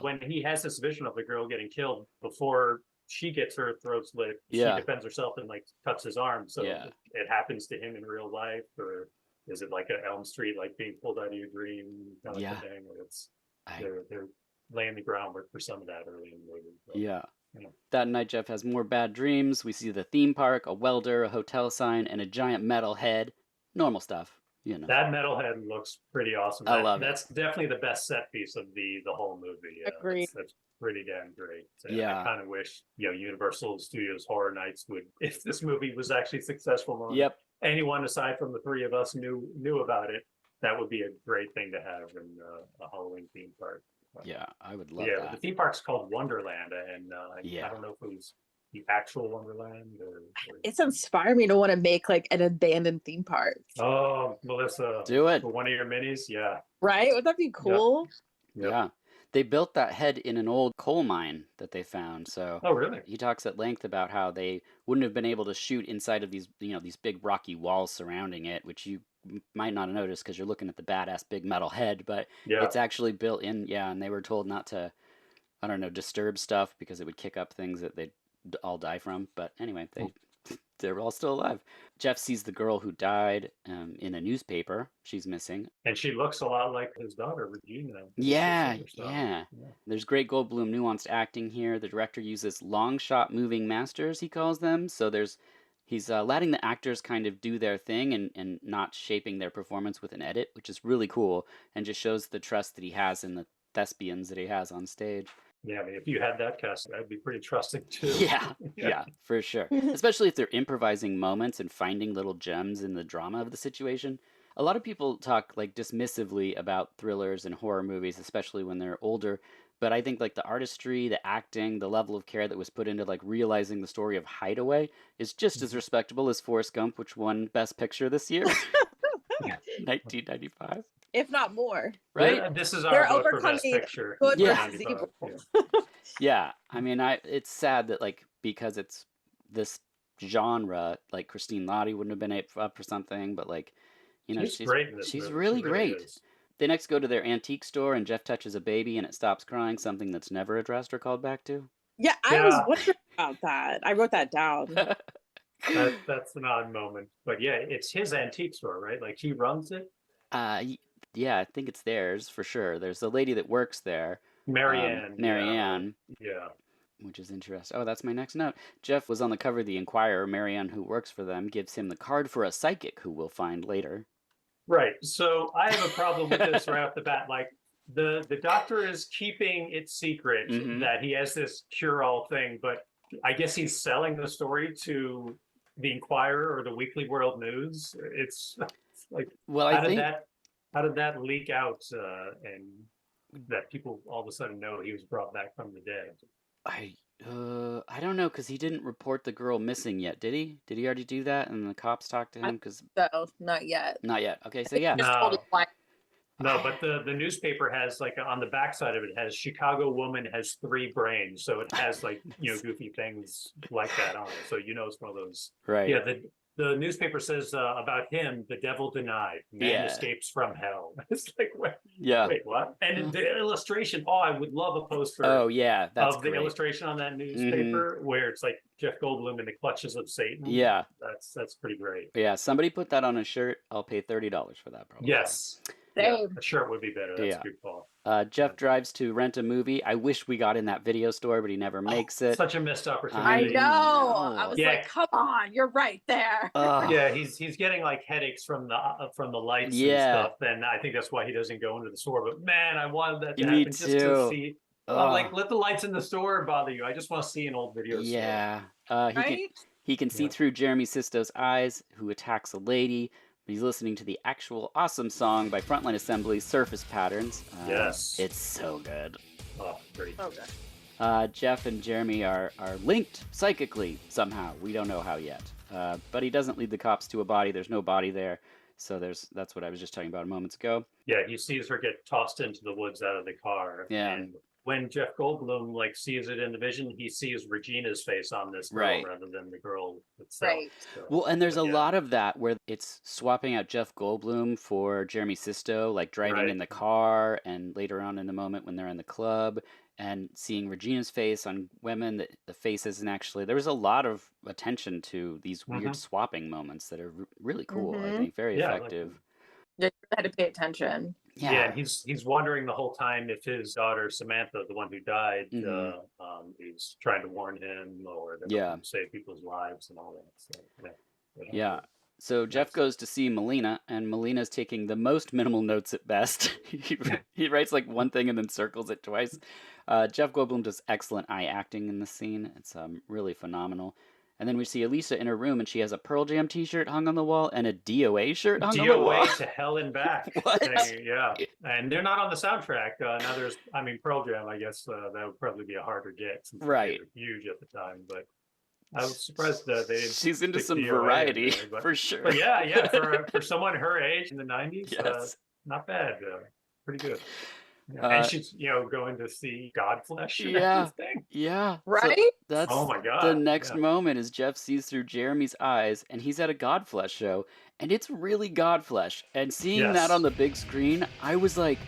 Speaker 3: when he has this vision of the girl getting killed before she gets her throat slit, she defends herself and cuts his arm. So it happens to him in real life, or is it like a Elm Street, being pulled out of your dream kind of thing? Or they're laying the groundwork for some of that early in the movie. So,
Speaker 1: That night, Jeff has more bad dreams. We see the theme park, a welder, a hotel sign, and a giant metal head. Normal stuff,
Speaker 3: That metal head looks pretty awesome.
Speaker 1: I love it.
Speaker 3: That's definitely the best set piece of the whole movie.
Speaker 2: Agreed.
Speaker 3: That's pretty damn great.
Speaker 1: Yeah.
Speaker 3: I kind of wish, Universal Studios Horror Nights would, if this movie was actually successful, anyone aside from the 3 of us knew about it, that would be a great thing to have in a Halloween theme park.
Speaker 1: Yeah, I would love
Speaker 3: that.
Speaker 1: that.
Speaker 3: The theme park's called Wonderland, and I don't know if it was the actual Wonderland or...
Speaker 2: It's inspired me to want to make an abandoned theme park.
Speaker 3: Oh, Melissa,
Speaker 1: do it
Speaker 3: for one of your minis.
Speaker 2: Right? Would that be cool?
Speaker 3: Yep.
Speaker 1: Yeah. They built that head in an old coal mine that they found. So
Speaker 3: oh, really?
Speaker 1: He talks at length about how they wouldn't have been able to shoot inside of these, these big rocky walls surrounding it, which you might not notice because you're looking at the badass big metal head, but it's actually built in. And they were told not to, disturb stuff because it would kick up things that they'd all die from. But anyway, they're all still alive. Jeff sees the girl who died in a newspaper. She's missing.
Speaker 3: And she looks a lot like his daughter, Regina.
Speaker 1: Yeah. There's great Goldblum nuanced acting here. The director uses long shot moving masters, he calls them. So He's letting the actors kind of do their thing and not shaping their performance with an edit, which is really cool and just shows the trust that he has in the thespians that he has on stage.
Speaker 3: Yeah, I mean, if you had that cast, that'd be pretty trusting too.
Speaker 1: Yeah, for sure. Especially if they're improvising moments and finding little gems in the drama of the situation. A lot of people talk like dismissively about thrillers and horror movies, especially when they're older. But I think like the artistry, the acting, the level of care that was put into like realizing the story of Hideaway is just as respectable as Forrest Gump, which won Best Picture this year, 1995.
Speaker 2: If not more.
Speaker 1: Right?
Speaker 3: Yeah, this is our
Speaker 2: They're
Speaker 3: vote for Best
Speaker 2: overcoming
Speaker 3: Picture.
Speaker 2: good
Speaker 1: Yeah.
Speaker 2: versus evil.
Speaker 1: Yeah, I mean, it's sad that like because it's this genre, like Christine Lottie wouldn't have been up for something, but like, you know,
Speaker 3: She's great in this
Speaker 1: she's
Speaker 3: movie.
Speaker 1: really
Speaker 3: She
Speaker 1: great.
Speaker 3: is.
Speaker 1: They next go to their antique store, and Jeff touches a baby, and it stops crying. Something that's never addressed or called back to.
Speaker 2: Yeah, I was
Speaker 3: Yeah.
Speaker 2: wondering about that. I wrote that down.
Speaker 3: That's an odd moment, but yeah, it's his antique store, right? Like he runs it.
Speaker 1: Yeah, I think it's theirs for sure. There's a lady that works there,
Speaker 3: Marianne.
Speaker 1: Marianne,
Speaker 3: Yeah.
Speaker 1: which is interesting. Oh, that's my next note. Jeff was on the cover of the Inquirer. Marianne, who works for them, gives him the card for a psychic who we'll find later.
Speaker 3: Right. So I have a problem with this right off the bat. Like the doctor is keeping it secret
Speaker 1: Mhm.
Speaker 3: that he has this cure-all thing, but I guess he's selling the story to the Inquirer or the Weekly World News. It's like
Speaker 1: Well,
Speaker 3: how
Speaker 1: I
Speaker 3: did
Speaker 1: think
Speaker 3: that leak out and that people all of a sudden know he was brought back from the dead?
Speaker 1: I don't know because he didn't report the girl missing yet, did he? Did he already do that? And the cops talked to him because
Speaker 2: So not yet.
Speaker 1: not yet. Okay, so yeah.
Speaker 2: Just
Speaker 3: No.
Speaker 2: told his wife.
Speaker 3: No, but the newspaper has like on the backside of it has Chicago woman has 3 brains, so it has like goofy things like that on it. So it's one of those.
Speaker 1: Right.
Speaker 3: Yeah, the newspaper says about him, the devil denied, man
Speaker 1: Yeah.
Speaker 3: escapes from hell. It's like wait,
Speaker 1: Yeah.
Speaker 3: wait, what? And the illustration. Oh, I would love a poster
Speaker 1: Oh yeah, that's
Speaker 3: of the
Speaker 1: great. Mm-hmm.
Speaker 3: illustration on that newspaper where it's like Jeff Goldblum in the clutches of Satan.
Speaker 1: Yeah.
Speaker 3: That's pretty great.
Speaker 1: Yeah, somebody put that on a shirt. I'll pay $30 for that probably.
Speaker 3: Yes. Yeah,
Speaker 2: Same.
Speaker 3: a shirt would be better. That's
Speaker 1: Yeah.
Speaker 3: a good call.
Speaker 1: Jeff drives to rent a movie. I wish we got in that video store, but he never makes it.
Speaker 3: Such a missed
Speaker 2: I
Speaker 3: opportunity.
Speaker 2: know.
Speaker 1: know.
Speaker 2: I was
Speaker 3: Yeah.
Speaker 2: like, come on, you're right there.
Speaker 1: Ugh.
Speaker 3: Yeah, he's getting like headaches from the lights
Speaker 1: Yeah.
Speaker 3: and stuff, and I think that's why he doesn't go into the store. But man, I wanted that to
Speaker 1: Me
Speaker 3: happen just
Speaker 1: too.
Speaker 3: to see.
Speaker 1: Ugh.
Speaker 3: Like, let the lights in the store bother you. I just want to see an old video store.
Speaker 1: Yeah.
Speaker 2: Right?
Speaker 1: He can see
Speaker 3: Yeah.
Speaker 1: through Jeremy Sisto's eyes, who attacks a lady. But he's listening to the actual awesome song by Frontline Assembly, Surface Patterns.
Speaker 3: Yes.
Speaker 1: It's so good.
Speaker 3: Oh, great.
Speaker 2: Okay.
Speaker 1: Jeff and Jeremy are linked psychically somehow. We don't know how yet. But he doesn't lead the cops to a body. There's no body there. So that's what I was just talking about moments ago.
Speaker 3: Yeah, he sees her get tossed into the woods out of the car.
Speaker 1: Yeah.
Speaker 3: And when Jeff Goldblum sees it in the vision, he sees Regina's face on this girl
Speaker 1: Right.
Speaker 3: rather than the girl itself.
Speaker 2: Right.
Speaker 3: So,
Speaker 1: Well, and there's a
Speaker 3: yeah.
Speaker 1: lot of that where it's swapping out Jeff Goldblum for Jeremy Sisto, like driving
Speaker 3: Right.
Speaker 1: in the car, and later on in the moment when they're in the club, and seeing Regina's face on women that the face isn't actually. There was a lot of attention to these weird swapping moments that are really cool. I
Speaker 2: Mhm.
Speaker 1: think very
Speaker 3: Yeah, I like
Speaker 1: effective.
Speaker 2: You had to pay attention.
Speaker 3: Yeah, and he's wondering the whole time if his daughter Samantha, the one who died,
Speaker 1: Mhm.
Speaker 3: is trying to warn him or they're
Speaker 1: Yeah.
Speaker 3: going to save people's lives and all that. So,
Speaker 1: Yeah. So Jeff goes to see Melina, and Melina's taking the most minimal notes at best. He writes like one thing and then circles it twice. Jeff Goldblum does excellent eye acting in this scene. It's really phenomenal. And then we see Elisa in her room, and she has a Pearl Jam T-shirt hung on the wall and a DOA shirt hung on the wall.
Speaker 3: DOA to hell and back.
Speaker 1: What?
Speaker 3: Yeah, and they're not on the soundtrack. Now there's, Pearl Jam. I guess that would probably be a harder get since
Speaker 1: Right.
Speaker 3: they were huge at the time. But I was surprised that they didn't.
Speaker 1: She's into
Speaker 3: stick
Speaker 1: some
Speaker 3: DOA in
Speaker 1: variety,
Speaker 3: there, but-
Speaker 1: for sure.
Speaker 3: But yeah, for someone her age in the '90s,
Speaker 1: Yes.
Speaker 3: not bad. Pretty good. Yeah,
Speaker 1: Uh,
Speaker 3: and she's going to see Godflesh. And
Speaker 1: Yeah.
Speaker 3: everything.
Speaker 1: Yeah. so
Speaker 2: Right?
Speaker 1: that's
Speaker 3: Oh my God,
Speaker 1: the next
Speaker 3: yeah.
Speaker 1: moment is Jeff sees through Jeremy's eyes, and he's at a Godflesh show, and it's really Godflesh. And seeing that
Speaker 3: Yes.
Speaker 1: on the big screen, I was like,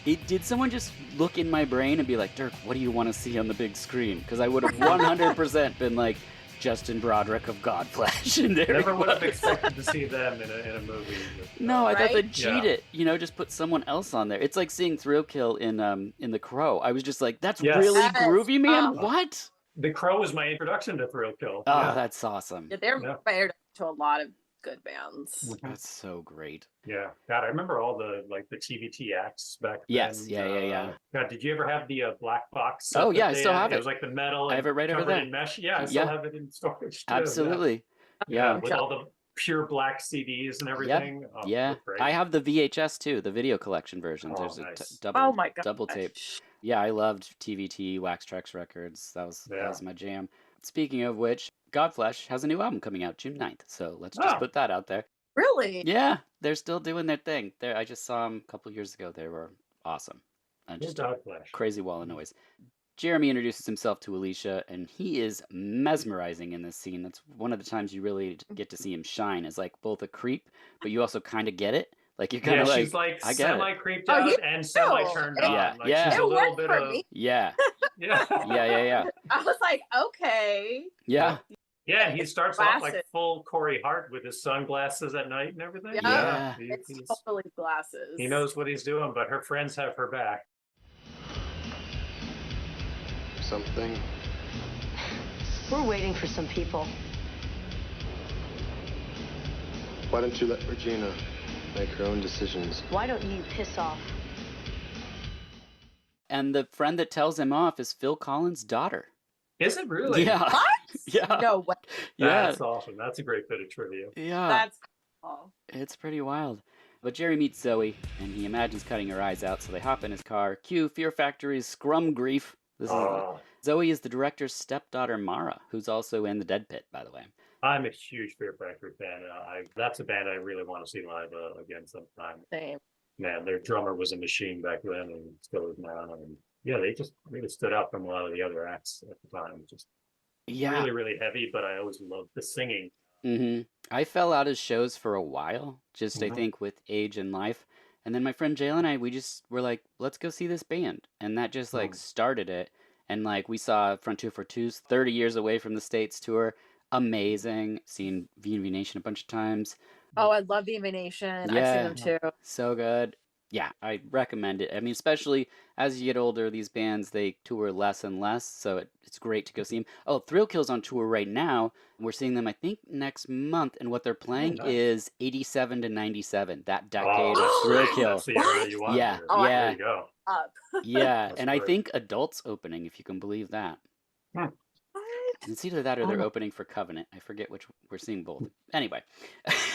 Speaker 1: did someone just look in my brain and be like, Dirk, what do you want to see on the big screen? Because I would have 100% been like, Justin Broderick of Godflesh. And there
Speaker 3: Never
Speaker 1: he
Speaker 3: would have
Speaker 1: was.
Speaker 3: expected to see them in a movie. But,
Speaker 1: No, I thought they'd
Speaker 2: Right?
Speaker 1: cheat
Speaker 3: Yeah.
Speaker 1: it. Just put someone else on there. It's like seeing Thrill Kill in The Crow. I was just like, that's
Speaker 3: Yes.
Speaker 1: really
Speaker 2: Yes.
Speaker 1: groovy, man.
Speaker 2: Oh.
Speaker 1: What?
Speaker 3: The Crow was my introduction to Thrill Kill.
Speaker 1: Oh,
Speaker 3: Yeah.
Speaker 1: that's awesome.
Speaker 2: Yeah, they're
Speaker 3: Yeah.
Speaker 2: inspired to a lot of good bands.
Speaker 3: Mhm.
Speaker 1: That's so great.
Speaker 3: Yeah, God, I remember all the TVT acts back then.
Speaker 1: Yes, yeah.
Speaker 3: God, did you ever have the black box? set
Speaker 1: Oh,
Speaker 3: that
Speaker 1: yeah, I
Speaker 3: they
Speaker 1: still
Speaker 3: had?
Speaker 1: have
Speaker 3: It
Speaker 1: it.
Speaker 3: was like the metal.
Speaker 1: I have it right over
Speaker 3: covered
Speaker 1: there.
Speaker 3: in mesh. Yeah, I still have it in storage too.
Speaker 1: Absolutely.
Speaker 3: Yeah,
Speaker 1: Yeah.
Speaker 3: with all the pure black CDs and everything. Oh,
Speaker 1: Yeah.
Speaker 3: great.
Speaker 1: I have the VHS too, the video collection versions.
Speaker 3: Oh,
Speaker 1: There's a
Speaker 3: nice.
Speaker 2: Oh my god.
Speaker 1: double tape. Yeah, I loved TVT, Wax Trax Records. That was my jam. Speaking of which, Godflesh has a new album coming out June 9th. So let's just put that out there.
Speaker 2: Really?
Speaker 1: Yeah, they're still doing their thing. I just saw them a couple years ago. They were awesome. And just a
Speaker 3: Godflesh.
Speaker 1: crazy wall of noise. Jeremy introduces himself to Alicia, and he is mesmerizing in this scene. That's one of the times you really get to see him shine as like both a creep, but you also kind of get it. Like you're kind of like,
Speaker 3: she's like
Speaker 1: I get it.
Speaker 3: semi creeped out and semi turned on.
Speaker 1: Yeah,
Speaker 3: Like,
Speaker 1: yeah.
Speaker 3: She's a
Speaker 2: It
Speaker 3: little
Speaker 2: worked
Speaker 3: bit
Speaker 2: for
Speaker 3: of
Speaker 2: me.
Speaker 1: Yeah,
Speaker 3: yeah.
Speaker 1: yeah.
Speaker 2: I was like, okay.
Speaker 1: Yeah.
Speaker 3: Yeah, and he starts off like
Speaker 2: Glasses.
Speaker 3: full Corey Hart with his sunglasses at night and everything.
Speaker 1: Yeah.
Speaker 2: It's
Speaker 3: He's-
Speaker 2: totally glasses.
Speaker 3: he knows what he's doing, but her friends have her back.
Speaker 6: Something.
Speaker 4: We're waiting for some people.
Speaker 6: Why don't you let Regina make her own decisions?
Speaker 4: Why don't you piss off?
Speaker 1: And the friend that tells him off is Phil Collins' daughter.
Speaker 3: Is it really?
Speaker 1: Yeah.
Speaker 2: What?
Speaker 1: Yeah.
Speaker 2: No way.
Speaker 1: Yeah.
Speaker 3: That's awesome. That's a great bit of trivia.
Speaker 1: Yeah.
Speaker 2: That's cool.
Speaker 1: It's pretty wild. But Jerry meets Zoe, and he imagines cutting her eyes out, so they hop in his car. Cue Fear Factory's Scrum Grief. Zoe is the director's stepdaughter, Mara, who's also in The Dead Pit, by the way.
Speaker 3: I'm a huge Fear Factory fan. That's a band I really want to see live again sometime.
Speaker 2: Same.
Speaker 3: Man, their drummer was a machine back then and still is now. And yeah, they just really stood out from a lot of the other acts at the time. Just really, really heavy, but I always loved the singing.
Speaker 1: I fell out of shows for a while, just I think with age and life. And then my friend Jayla and I, we just were like, let's go see this band. And that just like started it. And like we saw Frontier for Two's 30 Years Away from the States tour. Amazing. Seen V&V Nation a bunch of times.
Speaker 2: Oh, I love the Nation.
Speaker 1: Yeah.
Speaker 2: I've seen them too.
Speaker 1: So good. Yeah, I recommend it. I mean, especially as you get older, these bands, they tour less and less, so it's great to go see them. Oh, Thrill Kill's on tour right now. We're seeing them, I think, next month, and what they're playing is 87 to 97, that decade of Thrill Kill.
Speaker 3: That's the area you want.
Speaker 1: Yeah,
Speaker 3: here.
Speaker 1: yeah.
Speaker 3: There you go.
Speaker 2: Up.
Speaker 1: Yeah,
Speaker 3: That's
Speaker 1: and I
Speaker 3: great.
Speaker 1: think Adults opening, if you can believe that. It's either that or they're opening for Covenant. I forget which. We're seeing both. Anyway.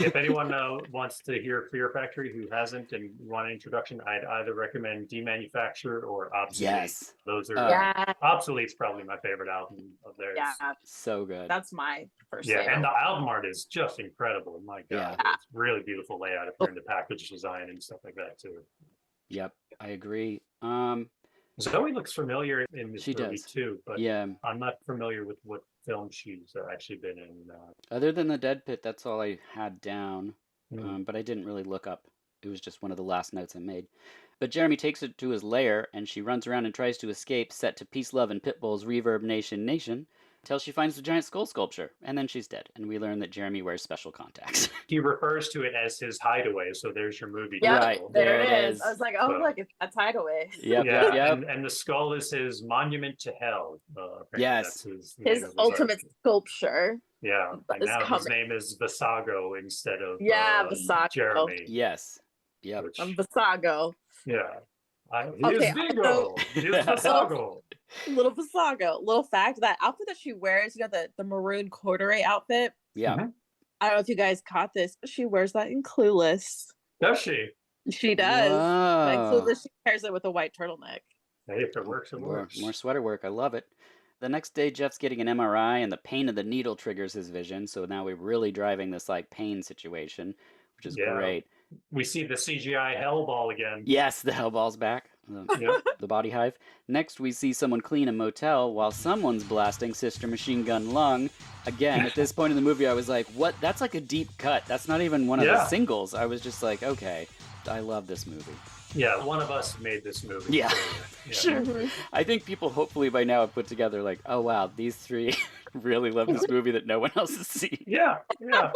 Speaker 3: If anyone wants to hear Fear Factory who hasn't and want an introduction, I'd either recommend Demanufacture or Obsolete.
Speaker 1: Yes.
Speaker 3: Those are
Speaker 2: Yeah.
Speaker 3: Obsolete's probably my favorite album of theirs.
Speaker 2: Yeah.
Speaker 1: So good.
Speaker 2: That's my first
Speaker 3: Yeah,
Speaker 2: favorite.
Speaker 3: and the album art is just incredible. My God,
Speaker 1: Yeah.
Speaker 3: it's really beautiful layout if you're into package design and stuff like that too.
Speaker 1: Yep, I agree.
Speaker 3: Zoe looks familiar in this
Speaker 1: She
Speaker 3: movie
Speaker 1: does.
Speaker 3: too, but
Speaker 1: Yeah.
Speaker 3: I'm not familiar with what film she's actually been in.
Speaker 1: Other than The Dead Pit, that's all I had down.
Speaker 3: Mm.
Speaker 1: But I didn't really look up. It was just one of the last notes I made. But Jeremy takes her to his lair, and she runs around and tries to escape, set to Peace, Love, and Pitbull's Reverb Nation Nation, until she finds the giant skull sculpture, and then she's dead. And we learn that Jeremy wears special contacts.
Speaker 3: He refers to it as his hideaway, so there's your movie
Speaker 2: Yeah,
Speaker 1: Right,
Speaker 3: title.
Speaker 1: there
Speaker 2: there
Speaker 1: it
Speaker 2: it
Speaker 1: is.
Speaker 2: is. I was like, oh,
Speaker 3: So-
Speaker 2: look, it's that's Hideaway.
Speaker 1: Yep,
Speaker 3: Yeah,
Speaker 1: yep.
Speaker 3: And the skull is his monument to hell. Apparently
Speaker 1: Yes.
Speaker 3: that's his name
Speaker 2: His
Speaker 3: of
Speaker 2: ultimate
Speaker 3: art.
Speaker 2: sculpture.
Speaker 3: Yeah,
Speaker 2: that
Speaker 3: and
Speaker 2: is
Speaker 3: now his
Speaker 2: coming.
Speaker 3: name is Visago instead of
Speaker 2: Visago.
Speaker 3: Jeremy.
Speaker 1: Yes. Yep.
Speaker 3: Which,
Speaker 2: Visago.
Speaker 3: yeah.
Speaker 2: Okay,
Speaker 3: Here's Vigo. Here's Visago.
Speaker 2: Little Visago. Little fact, that outfit that she wears, the maroon corduroy outfit.
Speaker 1: Yeah.
Speaker 3: Mhm.
Speaker 2: I don't know if you guys caught this, but she wears that in Clueless.
Speaker 3: Does she?
Speaker 2: She does. Like
Speaker 1: Whoa.
Speaker 2: Clueless, she pairs it with a white turtleneck.
Speaker 3: Hey, if it works, it
Speaker 1: More,
Speaker 3: works.
Speaker 1: more sweater work. I love it. The next day, Jeff's getting an MRI, and the pain of the needle triggers his vision. So now we're really driving this like pain situation, which is
Speaker 3: Yeah.
Speaker 1: great.
Speaker 3: We see the CGI hell ball again.
Speaker 1: Yes, the Hellball's back.
Speaker 3: Yep.
Speaker 1: The body hive. Next, we see someone clean a motel while someone's blasting Sister Machine Gun Lung. Again, at this point in the movie, I was like, what? That's like a deep cut. That's not even one of the
Speaker 3: Yeah.
Speaker 1: singles. I was just like, okay, I love this movie.
Speaker 3: Yeah, one of us made this movie.
Speaker 1: Yeah.
Speaker 3: Yeah.
Speaker 1: Sure. I think people hopefully by now have put together like, oh wow, these three really love this movie that no one else has seen.
Speaker 3: Yeah, yeah.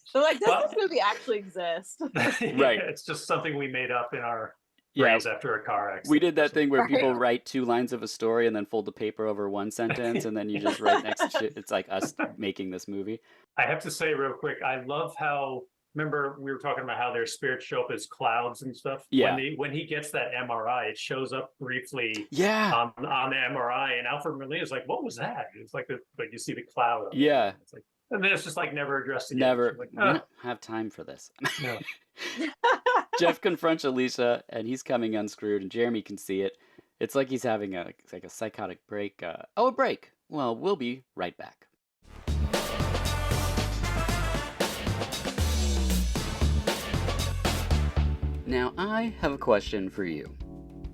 Speaker 2: So like, does
Speaker 3: Well-
Speaker 2: this movie actually exist?
Speaker 1: Right.
Speaker 3: It's just something we made up in our phrase after a car accident.
Speaker 1: We did that thing where people
Speaker 3: Yeah.
Speaker 1: write 2 lines of a story and then fold the paper over 1 sentence, and then you just write next to it. It's like us making this movie.
Speaker 3: I have to say real quick, I love how, remember we were talking about how their spirits show up as clouds and stuff?
Speaker 1: Yeah.
Speaker 3: When he gets that MRI, it shows up briefly
Speaker 1: Yeah.
Speaker 3: on the MRI, and Alfred Molina is like, what was that? It's like, but you see the cloud. On
Speaker 1: Yeah.
Speaker 3: it. It's like, and then it's just like never addressed again.
Speaker 1: Never.
Speaker 3: Like,
Speaker 1: We don't have time for this.
Speaker 3: no.
Speaker 1: Jeff confronts Alicia, and he's coming unscrewed, and Jeremy can see it. It's like he's having a psychotic break. A break. Well, we'll be right back. Now, I have a question for you.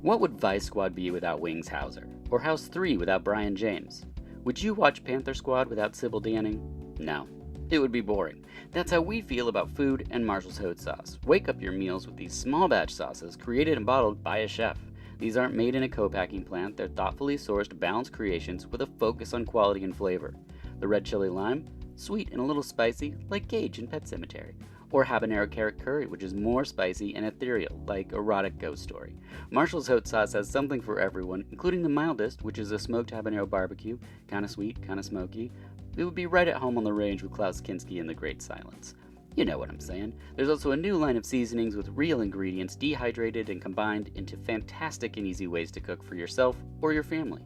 Speaker 1: What would Vice Squad be without Wings Hauser? Or House 3 without Brian James? Would you watch Panther Squad without Sybil Danning? No. It would be boring. That's how we feel about food and Marshall's Hot Sauce. Wake up your meals with these small batch sauces created and bottled by a chef. These aren't made in a co-packing plant. They're thoughtfully sourced, balanced creations with a focus on quality and flavor. The red chili lime, sweet and a little spicy, like Gage in Pet Sematary. Or habanero carrot curry, which is more spicy and ethereal, like Erotic Ghost Story. Marshall's Hot Sauce has something for everyone, including the mildest, which is a smoked habanero barbecue, kinda sweet, kinda smoky. It would be right at home on the range with Klaus Kinski and The Great Silence. You know what I'm saying. There's also a new line of seasonings with real ingredients dehydrated and combined into fantastic and easy ways to cook for yourself or your family.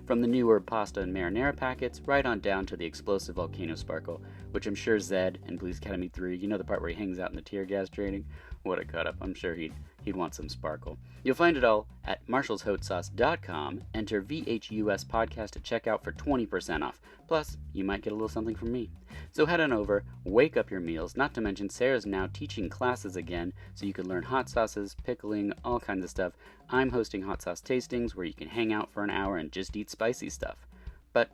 Speaker 1: From the newer pasta and marinara packets, right on down to the explosive Volcano Sparkle, which I'm sure Zed in Police Academy 3, you know the part where he hangs out in the tear gas training? What a cut up. I'm sure he'd want some sparkle. You'll find it all at marshallshotsauce.com. Enter VHUS podcast at checkout for 20% off. Plus, you might get a little something from me. So head on over, wake up your meals, not to mention Sarah's now teaching classes again, so you can learn hot sauces, pickling, all kinds of stuff. I'm hosting hot sauce tastings where you can hang out for an hour and just eat spicy stuff. But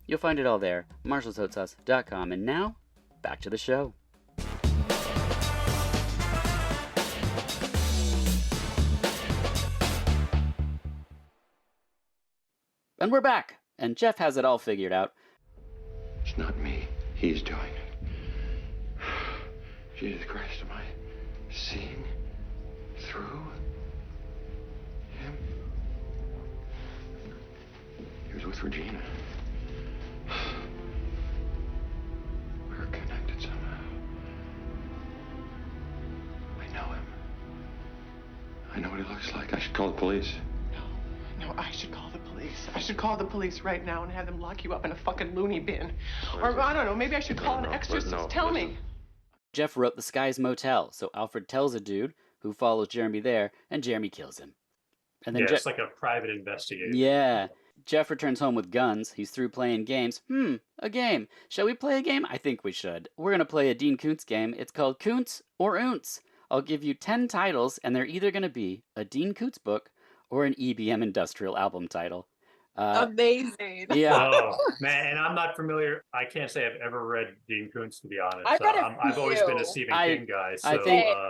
Speaker 1: you'll find it all there, marshallshotsauce.com. And now, back to the show. And we're back, and Jeff has it all figured out.
Speaker 6: It's not me. He's doing it. Jesus Christ, am I seeing through him? He was with Regina. We're connected somehow. I know him. I know what he looks like. I should call the police.
Speaker 4: No, I should call the police. I should call the police right now and have them lock you up in a fucking loony bin. Or, I don't know, maybe I should call an exorcist. Tell me.
Speaker 1: Jeff wrote The Sky's Motel, so Alfred tells a dude who follows Jeremy there, and Jeremy kills him. And then
Speaker 3: It's like a private investigation.
Speaker 1: Yeah. Jeff returns home with guns. He's through playing games. A game. Shall we play a game? I think we should. We're going to play a Dean Koontz game. It's called Koontz or Oonts. I'll give you 10 titles, and they're either going to be a Dean Koontz book or an EBM industrial album title.
Speaker 2: Amazing.
Speaker 1: Yeah.
Speaker 3: Oh, man, and I'm not familiar. I can't say I've ever read Dean Koontz, to be honest.
Speaker 2: I've read
Speaker 3: I've always been a Stephen King guy. So,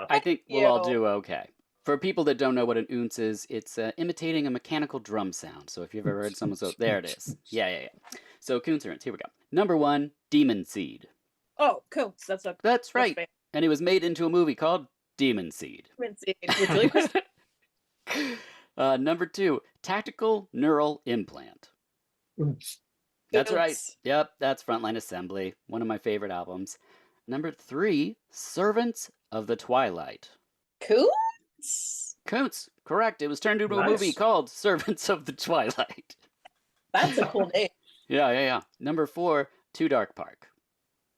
Speaker 1: I think we'll all do okay. For people that don't know what an ounce is, it's imitating a mechanical drum sound. So if you've ever heard someone there it is. Yeah. So Koontz or Oonts, here we go. Number 1, Demon Seed.
Speaker 2: Oh, Koontz.
Speaker 1: That's right. And it was made into a movie called Demon Seed.
Speaker 2: Demon Seed with Julie Christie.
Speaker 1: Number 2, Tactical Neural Implant. That's right. Yep, that's Frontline Assembly, one of my favorite albums. Number 3, Servants of the Twilight. Koontz, correct. It was turned into a movie called Servants of the Twilight.
Speaker 2: That's a cool name.
Speaker 1: Yeah. Number 4, Too Dark Park.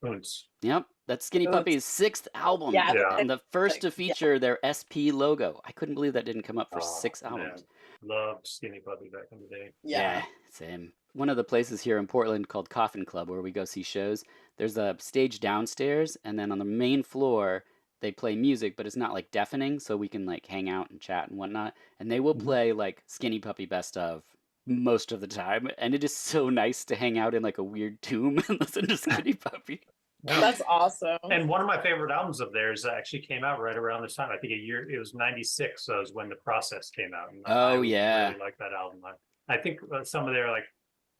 Speaker 3: Koontz.
Speaker 1: Yep, that's Skinny Puppy's 6th album.
Speaker 2: Yeah.
Speaker 1: And the first to feature their SP logo. I couldn't believe that didn't come up for 6 albums.
Speaker 3: Man. Loved Skinny Puppy back in the day.
Speaker 2: Yeah,
Speaker 1: same. One of the places here in Portland called Coffin Club where we go see shows, there's a stage downstairs, and then on the main floor, they play music, but it's not like deafening, so we can like hang out and chat and whatnot. And they will play like Skinny Puppy Best Of most of the time. And it is so nice to hang out in like a weird tomb and listen to Skinny Puppy.
Speaker 2: That's awesome.
Speaker 3: And one of my favorite albums of theirs actually came out right around this time. I think it was 96, so it was when The Process came out. And I really like that album. I think some of their like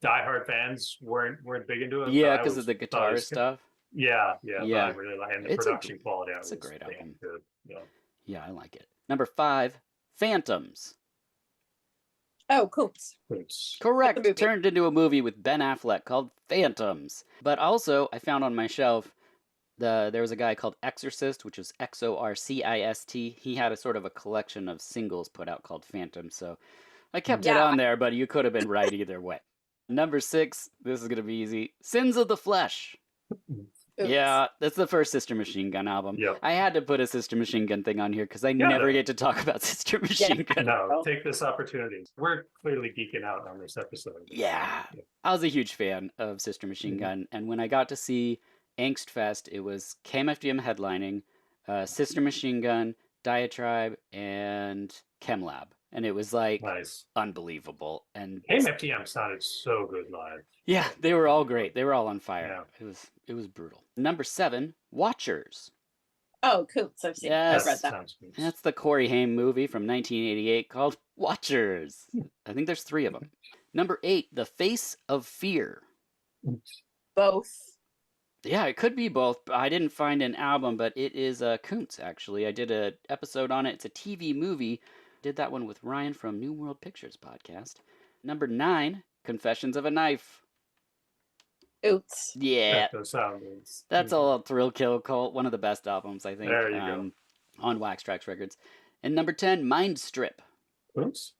Speaker 3: diehard fans weren't big into it.
Speaker 1: Yeah, because of the guitar stuff.
Speaker 3: Yeah. I really like, and the production quality.
Speaker 1: It's a great album.
Speaker 3: Good.
Speaker 1: Yeah, I like it. Number 5, Phantoms.
Speaker 2: Oh, Coops.
Speaker 3: It's
Speaker 1: Correct.
Speaker 2: movie.
Speaker 1: Turned into a movie with Ben Affleck called Phantoms. But also, I found on my shelf there was a guy called Exorcist, which is Xorcist. He had a sort of a collection of singles put out called Phantom, so I kept it
Speaker 2: Yeah.
Speaker 1: on there, but you could have been right either way. Number 6, this is going to be easy. Sins of the Flesh.
Speaker 2: Oops.
Speaker 1: Yeah, that's the first Sister Machine Gun album.
Speaker 3: Yep.
Speaker 1: I had to put a Sister Machine Gun thing on here because I never get to talk about Sister Machine Gun.
Speaker 3: No, take this opportunity. We're clearly geeking out on this episode.
Speaker 1: Yeah. I was a huge fan of Sister Machine Gun, and when I got to see Angst Fest, it was KMFDM headlining, Sister Machine Gun, Diatribe, and Chemlab. And it was like
Speaker 3: Nice.
Speaker 1: unbelievable. And
Speaker 3: KMFDM sounded so good live.
Speaker 1: yeah, they were all great. They were all on fire.
Speaker 3: Yeah.
Speaker 1: It was brutal. Number 7, Watchers.
Speaker 2: Oh, Coops. I've seen.
Speaker 1: Yes.
Speaker 2: I've read that.
Speaker 3: Sounds good.
Speaker 1: That's the Corey Haim movie from 1988 called Watchers. I think there's 3 of them. Number 8, The Face of Fear.
Speaker 2: Both.
Speaker 1: Yeah, it could be both. I didn't find an album, but it is Kuntz, actually. I did an episode on it. It's a TV movie. Did that one with Ryan from New World Pictures podcast. Number 9, Confessions of a Knife.
Speaker 2: Oops.
Speaker 1: Yeah,
Speaker 3: That does sound good.
Speaker 1: that's all Thrill Kill Cult. One of the best albums, I think.
Speaker 3: There you go.
Speaker 1: On Wax Trax Records. And number 10, Mind Strip.
Speaker 3: Oops.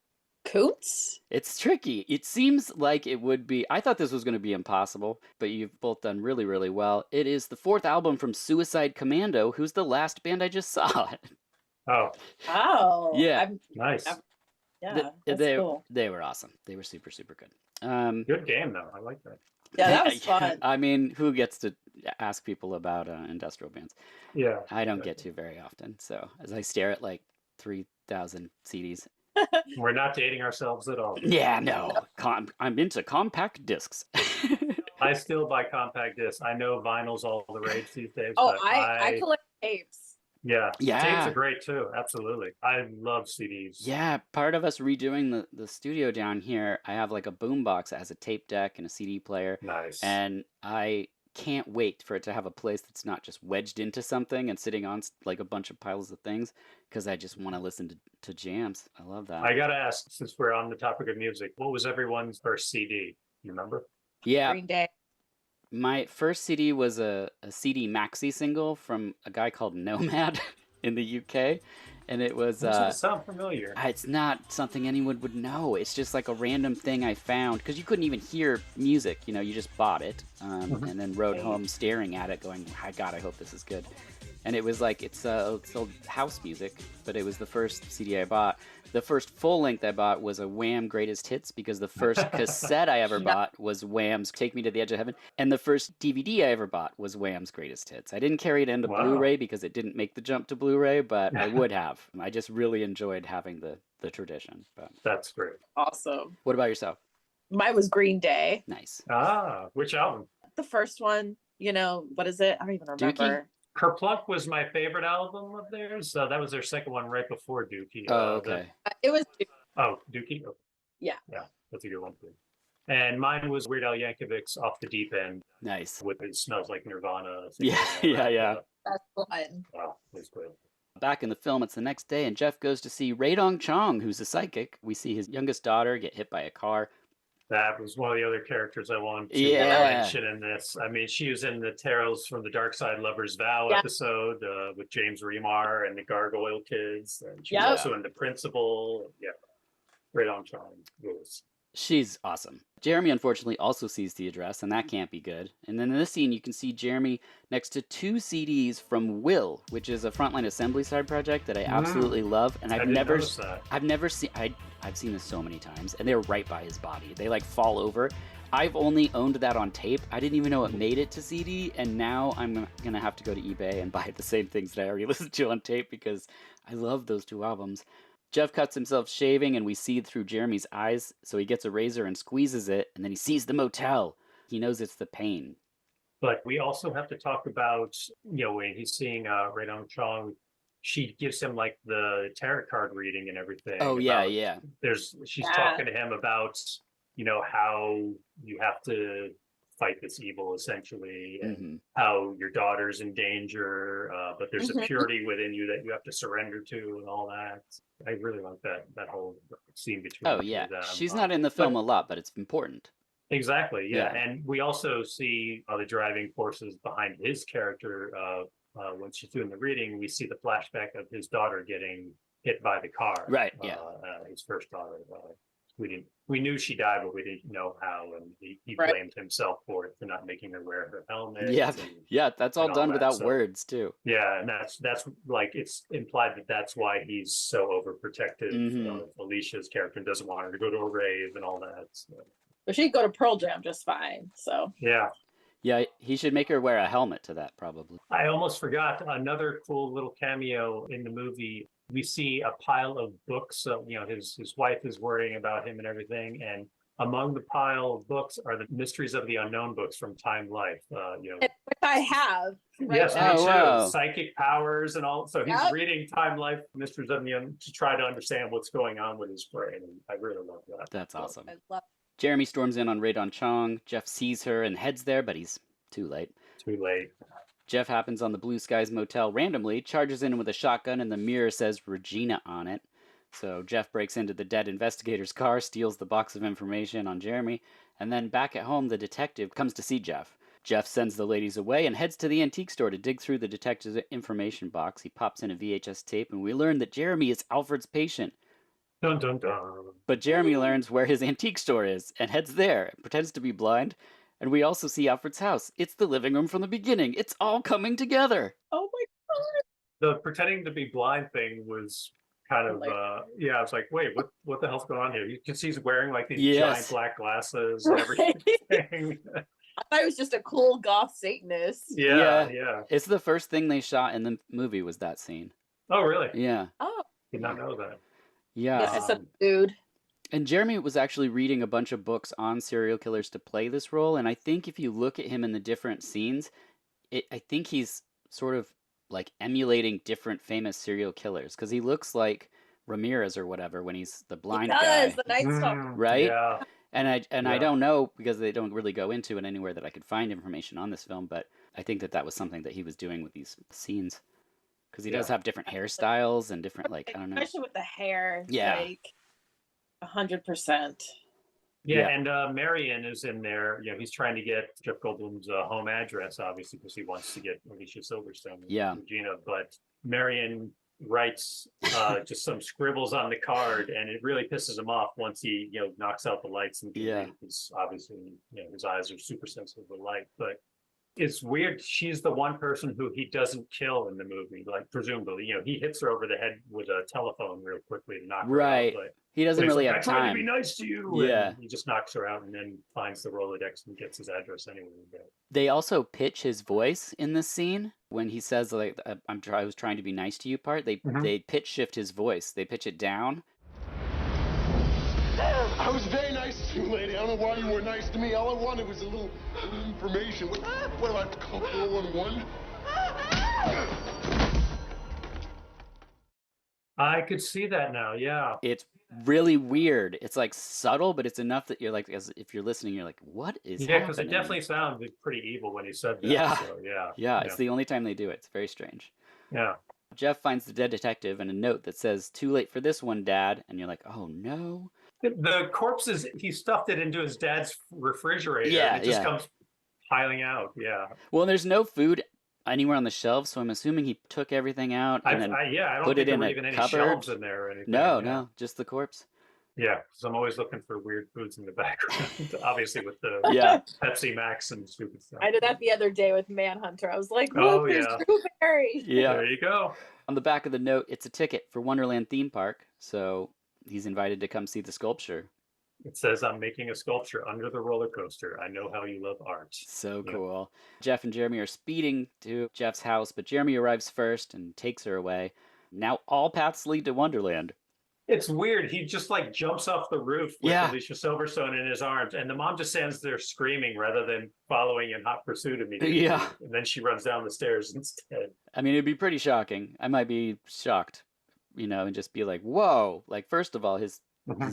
Speaker 2: Coops.
Speaker 1: It's tricky. It seems like it would be. I thought this was going to be impossible, but you've both done really, really well. It is the 4th album from Suicide Commando, who's the last band I just saw.
Speaker 3: Oh,
Speaker 2: Oh.
Speaker 1: Yeah.
Speaker 3: nice.
Speaker 2: Yeah. That's
Speaker 1: they,
Speaker 2: cool.
Speaker 1: they were awesome. They were super, super good.
Speaker 3: Good game, though. I like that.
Speaker 2: Yeah, that was fun.
Speaker 1: I mean, who gets to ask people about industrial bands?
Speaker 3: Yeah.
Speaker 1: I don't get to very often. So as I stare at like 3,000 CDs.
Speaker 3: We're not dating ourselves at all.
Speaker 1: Yeah, no. I'm into compact discs.
Speaker 3: I still buy compact discs. I know vinyl's all the rage these days.
Speaker 2: Oh,
Speaker 3: but
Speaker 2: I collect tapes.
Speaker 3: Yeah.
Speaker 1: Yeah.
Speaker 3: Tapes are great too. Absolutely. I love CDs.
Speaker 1: Yeah, part of us redoing the studio down here, I have like a boombox that has a tape deck and a CD player.
Speaker 3: Nice.
Speaker 1: And I can't wait for it to have a place that's not just wedged into something and sitting on like a bunch of piles of things, because I just want to listen to jams. I love that.
Speaker 3: I gotta ask, since we're on the topic of music, what was everyone's first CD? You remember?
Speaker 1: Yeah,
Speaker 2: Green Day.
Speaker 1: my first CD was a CD maxi single from a guy called Nomad in the UK. And it was...
Speaker 3: Doesn't sound familiar.
Speaker 1: It's not something anyone would know. It's just like a random thing I found, because you couldn't even hear music. You know, you just bought it and then rode home staring at it going, God, I hope this is good. And it was like, it's house music, but it was the first CD I bought. The first full length I bought was a Wham Greatest Hits, because the first cassette I ever bought was Wham's Take Me to the Edge of Heaven. And the first DVD I ever bought was Wham's Greatest Hits. I didn't carry it into Blu-ray because it didn't make the jump to Blu-ray, but I would have. I just really enjoyed having the tradition. But
Speaker 3: That's great.
Speaker 2: Awesome.
Speaker 1: what about yourself?
Speaker 2: Mine was Green Day.
Speaker 1: Nice.
Speaker 3: Which album?
Speaker 2: The first one, what is it? I don't even remember.
Speaker 1: Dookie?
Speaker 3: Kerplunk was my favorite album of theirs. So that was their second one right before Dookie.
Speaker 1: Oh, okay.
Speaker 2: It was
Speaker 3: Dookie? Oh.
Speaker 2: Yeah.
Speaker 3: Yeah, that's a good one too. And mine was Weird Al Yankovic's Off the Deep End
Speaker 1: Nice.
Speaker 3: with It Smells Like Nirvana.
Speaker 1: Yeah, yeah.
Speaker 2: That's fun.
Speaker 3: Wow, that's great.
Speaker 1: Back in the film, it's the next day, and Jeff goes to see Rae-Dong Chong, who's a psychic. We see his youngest daughter get hit by a car.
Speaker 3: That was one of the other characters I wanted to
Speaker 1: Yeah.
Speaker 3: mention in this. I mean, she was in the Taro's from the Dark Side Lover's Vow episode with James Remar and the Gargoyle Kids. And she was also in The Principal. Yeah. Right on Chong.
Speaker 1: She's awesome. Jeremy, unfortunately, also sees the address, and that can't be good. And then in this scene, you can see Jeremy next to 2 CDs from Will, which is a Frontline Assembly side project that I absolutely love. And I've never seen. I've seen this so many times, and they're right by his body. They like fall over. I've only owned that on tape. I didn't even know it made it to CD, and now I'm gonna have to go to eBay and buy the same things that I already listened to on tape, because I love those 2 albums. Jeff cuts himself shaving, and we see through Jeremy's eyes, so he gets a razor and squeezes it, and then he sees the motel. He knows it's the pain.
Speaker 3: But we also have to talk about, when he's seeing Rae-Dong Chong, she gives him like the tarot card reading and everything.
Speaker 1: Oh, yeah.
Speaker 3: She's talking to him about, how you have to fight this evil essentially, and
Speaker 1: Mhm.
Speaker 3: how your daughter's in danger, but there's a
Speaker 2: Mhm.
Speaker 3: purity within you that you have to surrender to, and all that. I really like that whole scene between
Speaker 1: Oh
Speaker 3: the two
Speaker 1: yeah,
Speaker 3: of them.
Speaker 1: she's not in the film a lot, but it's important.
Speaker 3: Exactly, yeah.
Speaker 1: Yeah.
Speaker 3: And we also see the driving forces behind his character. When she's doing the reading, we see the flashback of his daughter getting hit by the car.
Speaker 1: Right, yeah.
Speaker 3: His first daughter. We knew she died, but we didn't know how, and he
Speaker 2: Right.
Speaker 3: blamed himself for it, for not making her wear her helmet.
Speaker 1: Yeah,
Speaker 3: and,
Speaker 1: yeah, that's all
Speaker 3: and
Speaker 1: done
Speaker 3: that.
Speaker 1: without
Speaker 3: So,
Speaker 1: words too.
Speaker 3: yeah, and that's like, it's implied that that's why he's so overprotective
Speaker 1: Mhm.
Speaker 3: of Alicia's character and doesn't want her to go to a rave and all that. So,
Speaker 2: But she'd go to Pearl Jam just fine. So
Speaker 3: yeah.
Speaker 1: Yeah, he should make her wear a helmet to that, probably.
Speaker 3: I almost forgot another cool little cameo in the movie. We see a pile of books. His wife is worrying about him and everything, and among the pile of books are the Mysteries of the Unknown books from Time Life.
Speaker 2: which I have. Right
Speaker 3: Yes,
Speaker 2: now.
Speaker 3: me too.
Speaker 1: wow.
Speaker 3: Psychic powers and all. So he's
Speaker 2: Yep.
Speaker 3: reading Time Life, Mysteries of the Unknown, to try to understand what's going on with his brain. And I really love that.
Speaker 1: That's awesome.
Speaker 2: I love
Speaker 1: Jeremy storms in on Radon Chong. Jeff sees her and heads there, but he's too late.
Speaker 3: Too late.
Speaker 1: Jeff happens on the Blue Skies Motel randomly, charges in with a shotgun, and the mirror says Regina on it. So Jeff breaks into the dead investigator's car, steals the box of information on Jeremy, and then back at home, the detective comes to see Jeff. Jeff sends the ladies away and heads to the antique store to dig through the detective's information box. He pops in a VHS tape, and we learn that Jeremy is Alfred's patient.
Speaker 3: Dun dun dun.
Speaker 1: But Jeremy learns where his antique store is and heads there, pretends to be blind, and we also see Alfred's house. It's the living room from the beginning. It's all coming together.
Speaker 2: Oh my god.
Speaker 3: The pretending to be blind thing was kind of I was like, wait, what the hell's going on here? You can see he's wearing like these giant black glasses and everything.
Speaker 2: I thought it was just a cool goth Satanist.
Speaker 3: Yeah.
Speaker 1: It's the first thing they shot in the movie was that scene.
Speaker 3: Oh, really?
Speaker 1: Yeah.
Speaker 2: Oh.
Speaker 3: Did not know that.
Speaker 1: Yeah.
Speaker 2: This is a dude.
Speaker 1: And Jeremy was actually reading a bunch of books on serial killers to play this role, and I think if you look at him in the different scenes, I think he's sort of like emulating different famous serial killers, because he looks like Ramirez or whatever when he's the blind guy.
Speaker 2: The Night Stalker.
Speaker 1: Right?
Speaker 3: Yeah.
Speaker 1: And I don't know, because they don't really go into it anywhere that I could find information on this film, but I think that was something that he was doing with these scenes. Because he does have different hairstyles and different, like, I don't know.
Speaker 2: Especially with the hair.
Speaker 1: Yeah.
Speaker 2: Like 100%.
Speaker 3: Yeah, and Marion is in there. He's trying to get Jeff Goldblum's home address, obviously, because he wants to get Alicia Silverstone and Regina. But Marion writes just some scribbles on the card, and it really pisses him off once he knocks out the lights and because obviously his eyes are super sensitive to light. But it's weird. She's the one person who he doesn't kill in the movie. Like, presumably, he hits her over the head with a telephone real quickly to knock her out. But
Speaker 1: he doesn't really have
Speaker 3: I tried
Speaker 1: time.
Speaker 3: to be nice to you.
Speaker 1: Yeah.
Speaker 3: And he just knocks her out and then finds the Rolodex and gets his address anyway.
Speaker 1: They also pitch his voice in this scene when he says, like, I was trying to be nice to you part. They pitch shift his voice. They pitch it down.
Speaker 8: I was very nice to you, lady. I don't know why you were nice to me. All I wanted was a little information. What do I have to call 411?
Speaker 3: I could see that now, yeah.
Speaker 1: It's really weird. It's like subtle, but it's enough that you're like, as if you're listening, you're like, what is happening?
Speaker 3: Yeah, because it definitely sounded pretty evil when he said that.
Speaker 1: Yeah.
Speaker 3: So,
Speaker 1: yeah. It's the only time they do it. It's very strange.
Speaker 3: Yeah.
Speaker 1: Jeff finds the dead detective and a note that says, "Too late for this one, Dad." And you're like, oh no.
Speaker 3: The corpses, he stuffed it into his dad's refrigerator.
Speaker 1: Yeah,
Speaker 3: and it just comes piling out. Yeah.
Speaker 1: Well, there's no food anywhere on the shelves, so I'm assuming he took everything out and then
Speaker 3: I don't
Speaker 1: put
Speaker 3: think
Speaker 1: it in
Speaker 3: there were
Speaker 1: a
Speaker 3: even any
Speaker 1: cupboard.
Speaker 3: shelves in there or anything.
Speaker 1: No, just the corpse.
Speaker 3: Yeah, because I'm always looking for weird foods in the background, obviously with the Pepsi Max and stupid stuff.
Speaker 2: I did that the other day with Manhunter. I was like,
Speaker 3: Oh,
Speaker 2: look, there's
Speaker 3: yeah.
Speaker 2: Drewberry.
Speaker 1: Yeah.
Speaker 3: There you go.
Speaker 1: On the back of the note, it's a ticket for Wonderland theme park, so he's invited to come see the sculpture.
Speaker 3: It says, "I'm making a sculpture under the roller coaster. I know how you love art."
Speaker 1: So cool. Jeff and Jeremy are speeding to Jeff's house, but Jeremy arrives first and takes her away. Now all paths lead to Wonderland.
Speaker 3: It's weird. He just like jumps off the roof with
Speaker 1: Yeah.
Speaker 3: Alicia Silverstone in his arms, and the mom just stands there screaming rather than following in hot pursuit immediately.
Speaker 1: Yeah.
Speaker 3: And then she runs down the stairs instead.
Speaker 1: I mean, it'd be pretty shocking. I might be shocked, and just be like, whoa. Like, first of all, his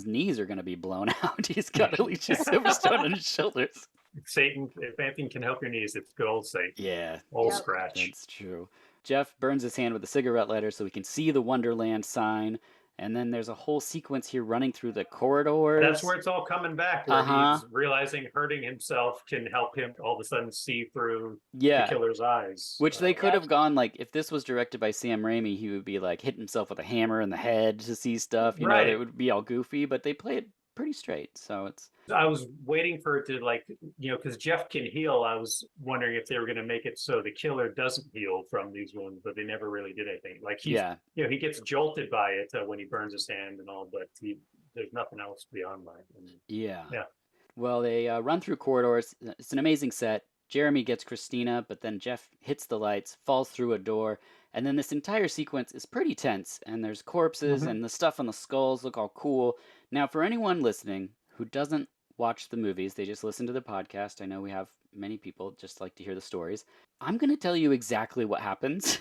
Speaker 1: knees are going to be blown out. He's got Alicia Silverstone on his shoulders.
Speaker 3: Satan, if anything can help your knees, it's good old Satan.
Speaker 1: Yeah.
Speaker 3: Old
Speaker 2: Yep.
Speaker 3: Scratch.
Speaker 1: That's true. Jeff burns his hand with a cigarette lighter so we can see the Wonderland sign. And then there's a whole sequence here running through the corridors.
Speaker 3: That's where it's all coming back, where he's realizing hurting himself can help him all of a sudden see through the killer's eyes.
Speaker 1: Which they could have gone, like, if this was directed by Sam Raimi, he would be, like, hitting himself with a hammer in the head to see stuff. You know, it would be all goofy, but they play it pretty straight, so it's...
Speaker 3: I was waiting for it to, like, you know, because Jeff can heal. I was wondering if they were going to make it so the killer doesn't heal from these wounds, but they never really did anything. Like, he's, you know, he gets jolted by it when he burns his hand and all, but there's nothing else beyond that. And, yeah.
Speaker 1: Well, they run through corridors. It's an amazing set. Jeremy gets Christina, but then Jeff hits the lights, falls through a door, and then this entire sequence is pretty tense, and there's corpses, and the stuff on the skulls look all cool. Now, for anyone listening who doesn't watch the movies, they just listen to the podcast. I know we have many people just like to hear the stories. I'm going to tell you exactly what happens.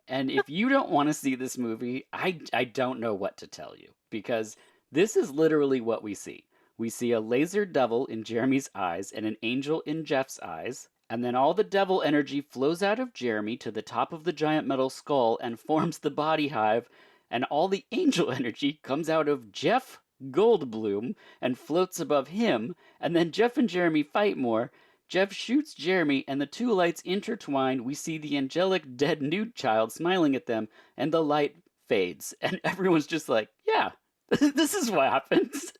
Speaker 1: And if you don't want to see this movie, I don't know what to tell you, because this is literally what we see. We see a laser devil in Jeremy's eyes and an angel in Jeff's eyes, and then all the devil energy flows out of Jeremy to the top of the giant metal skull and forms the body hive, and all the angel energy comes out of Jeff Goldblum and floats above him, and then Jeff and Jeremy fight more. Jeff shoots Jeremy, and the two lights intertwine. We see the angelic dead nude child smiling at them, and the light fades, and everyone's just like, yeah, this is what happens.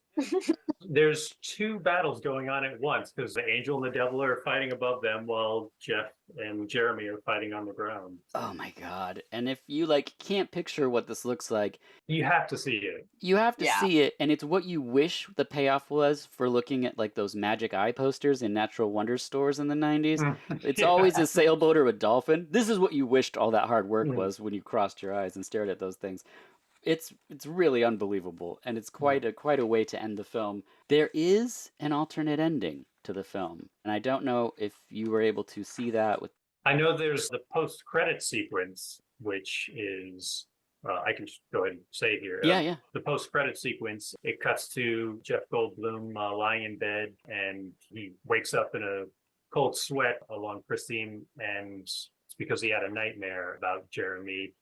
Speaker 3: There's two battles going on at once, because the angel and the devil are fighting above them while Jeff and Jeremy are fighting on the ground.
Speaker 1: Oh my god. And if you like can't picture what this looks like,
Speaker 3: you have to see it.
Speaker 1: You have to see it, and it's what you wish the payoff was for looking at like those magic eye posters in Natural Wonder stores in the 90s. It's always a sailboat or a dolphin. This is what you wished all that hard work was when you crossed your eyes and stared at those things. It's really unbelievable, and it's quite a way to end the film. There is an alternate ending to the film, and I don't know if you were able to see that.
Speaker 3: I know there's the post-credit sequence, which is I can just go ahead and say here.
Speaker 1: Yeah.
Speaker 3: The post-credit sequence, it cuts to Jeff Goldblum lying in bed, and he wakes up in a cold sweat along Christine, and it's because he had a nightmare about Jeremy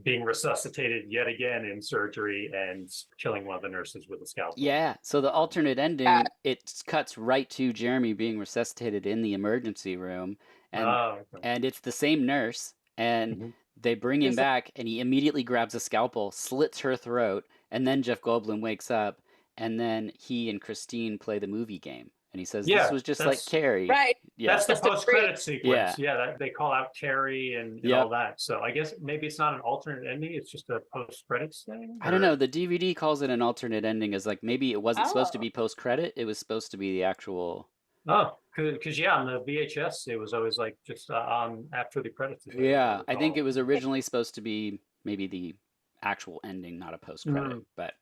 Speaker 3: being resuscitated yet again in surgery and killing one of the nurses with a scalpel.
Speaker 1: Yeah, so the alternate ending, it cuts right to Jeremy being resuscitated in the emergency room, and it's the same nurse, and they bring him back, and he immediately grabs a scalpel, slits her throat, and then Jeff Goldblum wakes up, and then he and Christine play the movie game. And he says, this was just like Carrie.
Speaker 2: Right.
Speaker 1: Yeah.
Speaker 3: That's the post-credit sequence. They call out Carrie and all that. So I guess maybe it's not an alternate ending. It's just a post-credits thing.
Speaker 1: I don't know. The DVD calls it an alternate ending, as like maybe it wasn't supposed to be post-credit. It was supposed to be the actual...
Speaker 3: Oh, because on the VHS, it was always like just on after the credits.
Speaker 1: Yeah, I think it was originally supposed to be maybe the actual ending, not a post-credit. But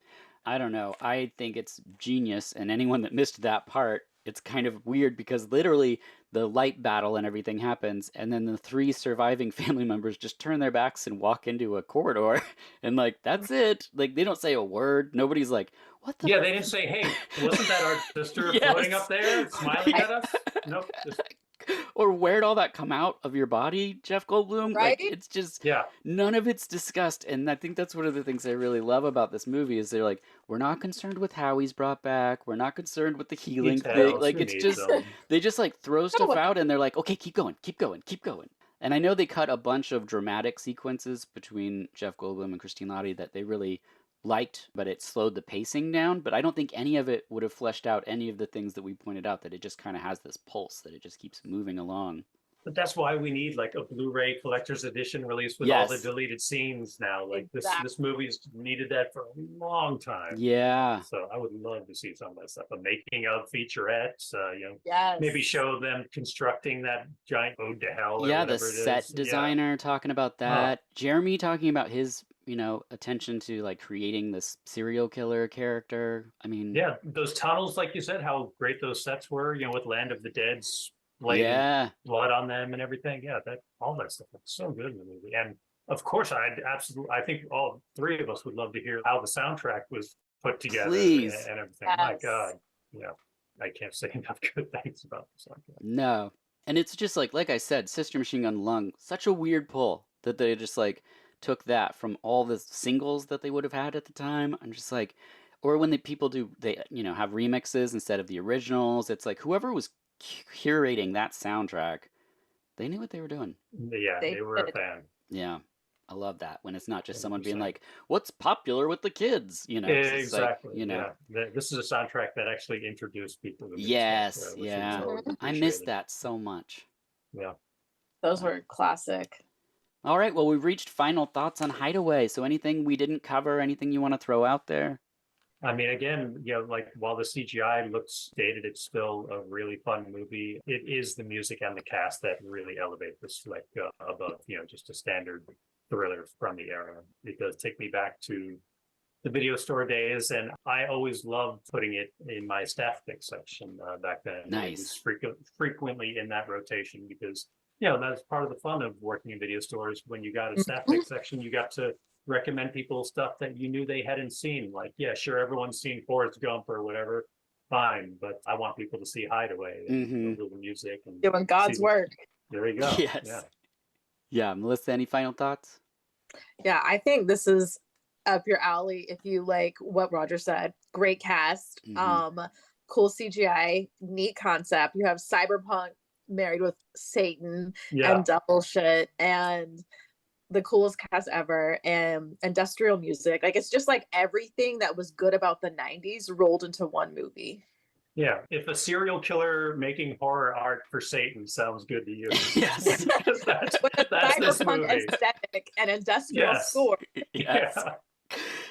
Speaker 1: I don't know. I think it's genius, and anyone that missed that part, it's kind of weird because literally the light battle and everything happens, and then the three surviving family members just turn their backs and walk into a corridor, and like, that's it. Like, they don't say a word. Nobody's like, what the...
Speaker 3: Yeah, they didn't say, hey, wasn't that our sister floating up there smiling at us? Nope.
Speaker 1: Or where'd all that come out of your body, Jeff Goldblum?
Speaker 2: Right?
Speaker 1: Like, it's just, none of it's discussed. And I think that's one of the things I really love about this movie is they're like, we're not concerned with how he's brought back. We're not concerned with the healing thing. Like, it's just, they just like throw stuff out and they're like, okay, keep going. And I know they cut a bunch of dramatic sequences between Jeff Goldblum and Christine Lahti that they really liked, but it slowed the pacing down. But I don't think any of it would have fleshed out any of the things that we pointed out, that it just kind of has this pulse, that it just keeps moving along.
Speaker 3: But that's why we need like a Blu-ray collector's edition release with all the deleted scenes now. Like this movie's needed that for a long time.
Speaker 1: Yeah.
Speaker 3: So I would love to see some of that stuff. A making of featurette, maybe show them constructing that giant ode to hell.
Speaker 1: Yeah, the set designer talking about that. Jeremy talking about his, attention to like creating this serial killer character. I mean,
Speaker 3: yeah, those tunnels, like you said, how great those sets were, with Land of the Dead's blood on them and everything. Yeah, all that stuff was so good in the movie. And of course, I think all three of us would love to hear how the soundtrack was put together and everything. Yes. My God. Yeah. I can't say enough good things about the soundtrack.
Speaker 1: No. And it's just like I said, Sister Machine Gun Lung, such a weird pull that they just like took that from all the singles that they would have had at the time. I'm just like, or when the people do, they, have remixes instead of the originals. It's like whoever was curating that soundtrack, they knew what they were doing.
Speaker 3: Yeah, they were a fan.
Speaker 1: Yeah. I love that when it's not just someone
Speaker 3: 100%.
Speaker 1: being like, "What's popular with the kids?"
Speaker 3: Exactly.
Speaker 1: Like,
Speaker 3: Yeah. This is a soundtrack that actually introduced people to
Speaker 1: Yes,
Speaker 3: stuff, which
Speaker 1: yeah.
Speaker 3: was always
Speaker 1: I miss
Speaker 3: appreciated.
Speaker 1: that so much.
Speaker 3: Yeah.
Speaker 2: Those were classic.
Speaker 1: All right, well, we've reached final thoughts on Hideaway. So anything we didn't cover, anything you want to throw out there?
Speaker 3: I mean, again, like while the CGI looks dated, it's still a really fun movie. It is the music and the cast that really elevate this, like above, just a standard thriller from the era. It does take me back to the video store days, and I always loved putting it in my staff pick section back then.
Speaker 1: Nice.
Speaker 3: It was frequently in that rotation because, that's part of the fun of working in video stores. When you got a staff pick section, you got to recommend people stuff that you knew they hadn't seen. Like, yeah, sure, everyone's seen Forrest Gump or whatever, fine, but I want people to see Hideaway and the music and
Speaker 2: doing God's work.
Speaker 3: There you go.
Speaker 1: Yes. Yeah, Melissa, any final thoughts?
Speaker 2: Yeah, I think this is up your alley if you like what Roger said. Great cast, cool CGI, neat concept. You have cyberpunk married with Satan and double shit, and the coolest cast ever, and industrial music. Like, it's just like everything that was good about the 90s rolled into one movie.
Speaker 3: Yeah, if a serial killer making horror art for Satan sounds good to you,
Speaker 1: yes,
Speaker 3: that's this movie.
Speaker 2: Aesthetic and industrial score.
Speaker 1: Yes.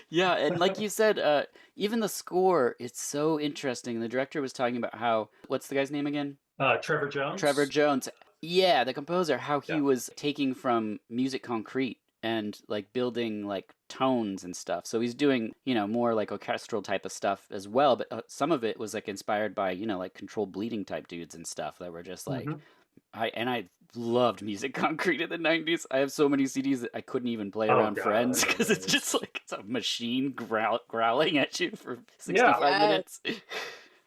Speaker 1: Yeah, and like you said, even the score, it's so interesting. The director was talking about how, what's the guy's name again?
Speaker 3: Trevor Jones.
Speaker 1: Trevor Jones. Yeah, the composer, how he was taking from music concrete and like building like tones and stuff. So he's doing, more like orchestral type of stuff as well. But some of it was like inspired by, like controlled bleeding type dudes and stuff that were just like, I loved music concrete in the 90s. I have so many CDs that I couldn't even play around friends because it's just like it's a machine growling at you for 65 minutes.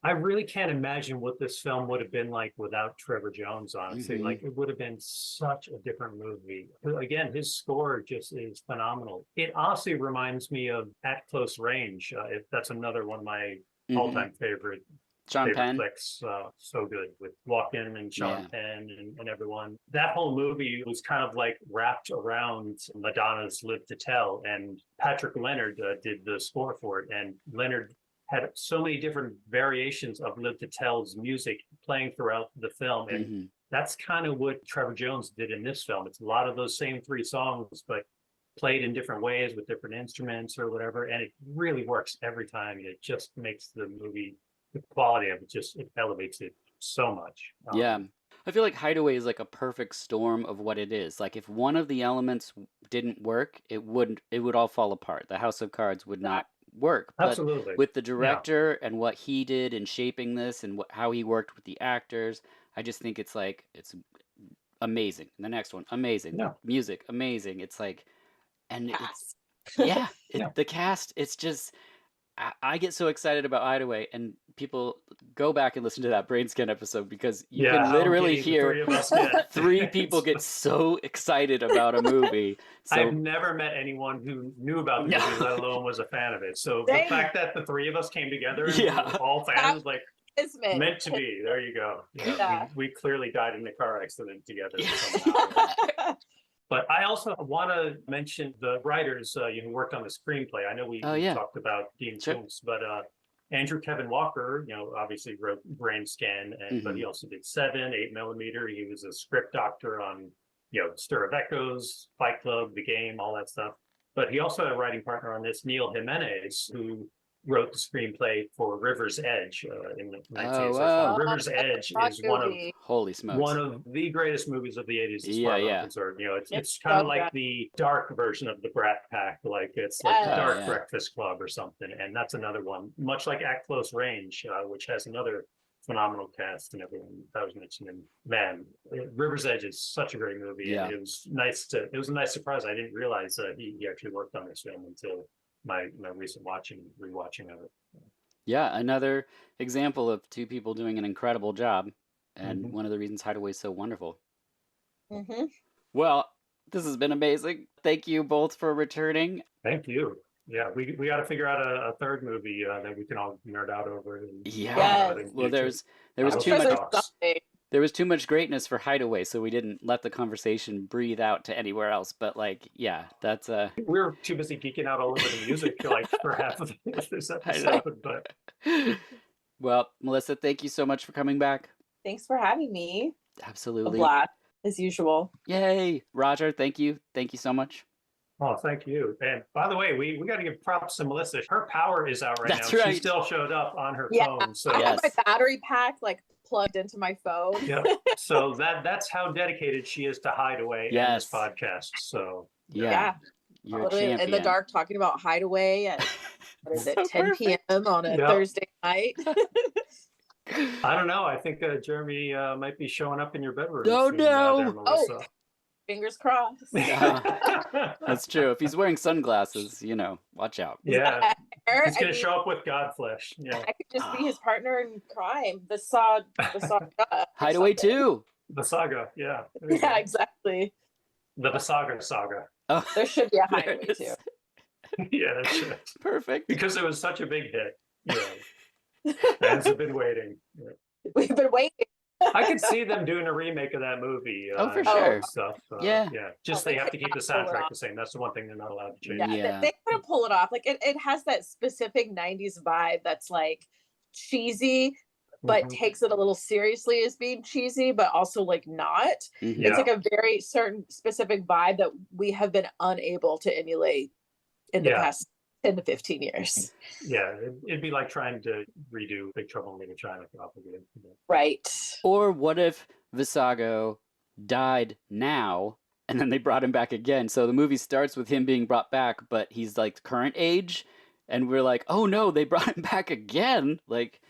Speaker 3: I really can't imagine what this film would have been like without Trevor Jones, honestly. Like, it would have been such a different movie. Again, his score just is phenomenal. It honestly reminds me of At Close Range. That's another one of my all-time favorite
Speaker 1: Sean Penn
Speaker 3: flicks. So good with Walken and Sean Penn and everyone. That whole movie was kind of like wrapped around Madonna's Live to Tell, and Patrick Leonard did the score for it. And Leonard had so many different variations of Live to Tell's music playing throughout the film. And that's kind of what Trevor Jones did in this film. It's a lot of those same three songs, but played in different ways with different instruments or whatever. And it really works every time. It just makes the movie, the quality of it, it elevates it so much.
Speaker 1: Yeah. I feel like Hideaway is like a perfect storm of what it is. Like if one of the elements didn't work, it would all fall apart. The House of Cards would not work. But
Speaker 3: absolutely.
Speaker 1: With the director and what he did in shaping this and how he worked with the actors, I just think it's amazing. And the next one, amazing. The music, amazing. It's like, and the cast, it's just, I get so excited about Hideaway, and people go back and listen to that Brain Scan episode because you can literally hear three people get so excited about a movie. So,
Speaker 3: I've never met anyone who knew about the movie, let alone was a fan of it. So the fact that the three of us came together and we were all fans, like, it's meant to be. There you go. We clearly died in a car accident together somehow. But I also want to mention the writers who worked on the screenplay. I know we talked about Dean Koontz, but Andrew Kevin Walker, obviously wrote Brain Scan, but he also did 7, 8 Millimeter. He was a script doctor on, Stir of Echoes, Fight Club, The Game, all that stuff. But he also had a writing partner on this, Neil Jimenez, who wrote the screenplay for River's Edge in the 1960s. River's Edge is one of the greatest movies of the 80s as far as I'm concerned. It's kind of like the dark version of the Brat Pack, like it's like the Dark Breakfast Club or something. And that's another one, much like At Close Range, which has another phenomenal cast and everything that was mentioned. And man, River's Edge is such a great movie. And it was a nice surprise. I didn't realize he actually worked on this film until my recent rewatching of it.
Speaker 1: Yeah, another example of two people doing an incredible job, and one of the reasons Hideaway is so wonderful. Well, this has been amazing. Thank you both for returning.
Speaker 3: Thank you. Yeah, we got to figure out a third movie that we can all nerd out over. And,
Speaker 1: Well, there was too much greatness for Hideaway, so we didn't let the conversation breathe out to anywhere else. But like, yeah, that's
Speaker 3: we were too busy geeking out all over the music like for half of this episode. But
Speaker 1: well, Melissa, thank you so much for coming back.
Speaker 2: Thanks for having me.
Speaker 1: Absolutely.
Speaker 2: A blast, as usual.
Speaker 1: Yay. Roger, thank you. Thank you so much.
Speaker 3: Oh, thank you. And by the way, we got to give props to Melissa. Her power is out right now.
Speaker 1: Right.
Speaker 3: She still showed up on her phone. So
Speaker 2: I have my battery pack like plugged into my phone.
Speaker 3: Yeah. So that's how dedicated she is to Hideaway and this podcast. So
Speaker 1: yeah. You're a champion.
Speaker 2: In the dark talking about Hideaway at what is it, 10 p.m. on a Thursday night.
Speaker 3: I don't know. I think Jeremy might be showing up in your bedroom.
Speaker 1: Oh,
Speaker 3: soon,
Speaker 1: no.
Speaker 2: Fingers crossed.
Speaker 1: That's true. If he's wearing sunglasses, watch out.
Speaker 3: Yeah. He's going to show up with Godflesh. Yeah.
Speaker 2: I could just be his partner in crime. The saga.
Speaker 1: Hideaway 2.
Speaker 3: The saga. Yeah.
Speaker 2: Yeah, exactly.
Speaker 3: The Visaga saga.
Speaker 1: Oh,
Speaker 2: there should be a Hideaway 2.
Speaker 3: Yeah, that should.
Speaker 1: Perfect.
Speaker 3: Because it was such a big hit. Yeah. Fans have been waiting. Yeah.
Speaker 2: We've been waiting.
Speaker 3: I could see them doing a remake of that movie.
Speaker 1: For sure.
Speaker 3: Stuff.
Speaker 1: Yeah.
Speaker 3: Just they have to keep the soundtrack the same. That's the one thing they're not allowed to change.
Speaker 2: Yeah. They couldn't pull it off. Like it has that specific 90s vibe that's like cheesy, but takes it a little seriously as being cheesy, but also like not. It's like a very certain specific vibe that we have been unable to emulate in the past 10 to 15 years.
Speaker 3: Yeah, it'd be like trying to redo Big Trouble in Little China.
Speaker 2: Right.
Speaker 1: Or what if Visago died now and then they brought him back again? So the movie starts with him being brought back, but he's like current age, and we're like, oh no, they brought him back again. Like,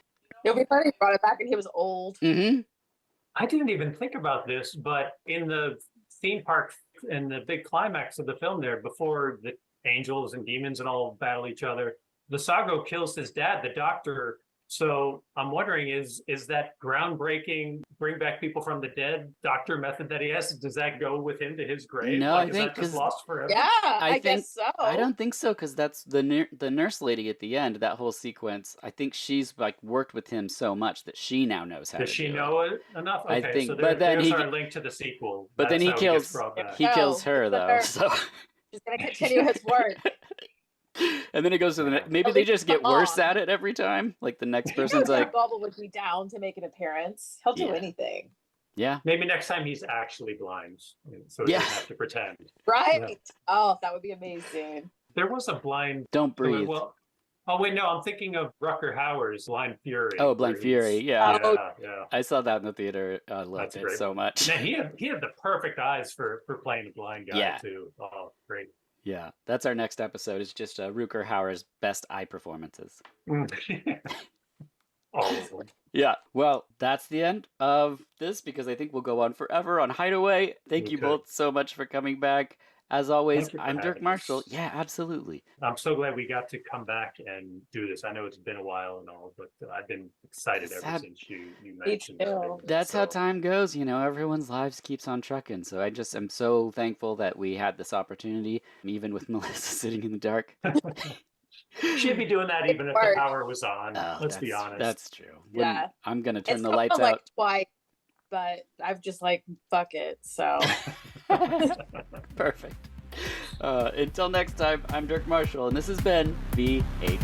Speaker 2: we thought he brought it back and he was old.
Speaker 3: I didn't even think about this, but in the theme park and the big climax of the film there, before the angels and demons and all battle each other, Visago kills his dad, the doctor. So I'm wondering, is that groundbreaking bring back people from the dead doctor method that he has, does that go with him to his grave?
Speaker 1: No,
Speaker 3: like,
Speaker 1: I think
Speaker 3: is that just lost forever?
Speaker 2: Yeah, I guess so.
Speaker 1: I don't think so, because that's the nurse lady at the end. That whole sequence, I think she's like worked with him so much that she now knows how.
Speaker 3: Does she know it enough? Okay,
Speaker 1: I think,
Speaker 3: so
Speaker 1: but then
Speaker 3: there's our link to the sequel.
Speaker 1: But then he kills her though. So
Speaker 2: he's gonna continue his work.
Speaker 1: And then it goes to the next. Maybe they just get worse at it every time. Like the next person's like,
Speaker 2: Bubble would be down to make an appearance. He'll do anything.
Speaker 1: Yeah.
Speaker 3: Maybe next time he's actually blind, so he doesn't have to pretend.
Speaker 2: Right. Yeah. Oh, that would be amazing.
Speaker 3: There was a blind.
Speaker 1: Don't breathe.
Speaker 3: Well, oh wait, no, I'm thinking of Rucker Hauer's Blind Fury.
Speaker 1: Oh, Blind Fury. Yeah.
Speaker 3: Yeah.
Speaker 1: I saw that in the theater. I loved it so much.
Speaker 3: Man, he had the perfect eyes for playing a blind guy too. Oh, great.
Speaker 1: Yeah, that's our next episode. It's just Rutger Hauer's best eye performances.
Speaker 3: All of them.
Speaker 1: Yeah, well, that's the end of this because I think we'll go on forever on Hideaway. Thank you both so much for coming back. As always, I'm Dirk Marshall. Yeah, absolutely.
Speaker 3: I'm so glad we got to come back and do this. I know it's been a while and all, but I've been excited ever since you mentioned it.
Speaker 1: That's how time goes. Everyone's lives keeps on trucking. So I just am so thankful that we had this opportunity, even with Melissa sitting in the dark.
Speaker 3: She'd be doing that even if the power was on. Let's be honest.
Speaker 1: That's true.
Speaker 2: Yeah.
Speaker 1: I'm going to turn the lights out.
Speaker 2: Twice, but I've just fuck it. So.
Speaker 1: Perfect. Until next time, I'm Dirk Marshall, and this has been VH.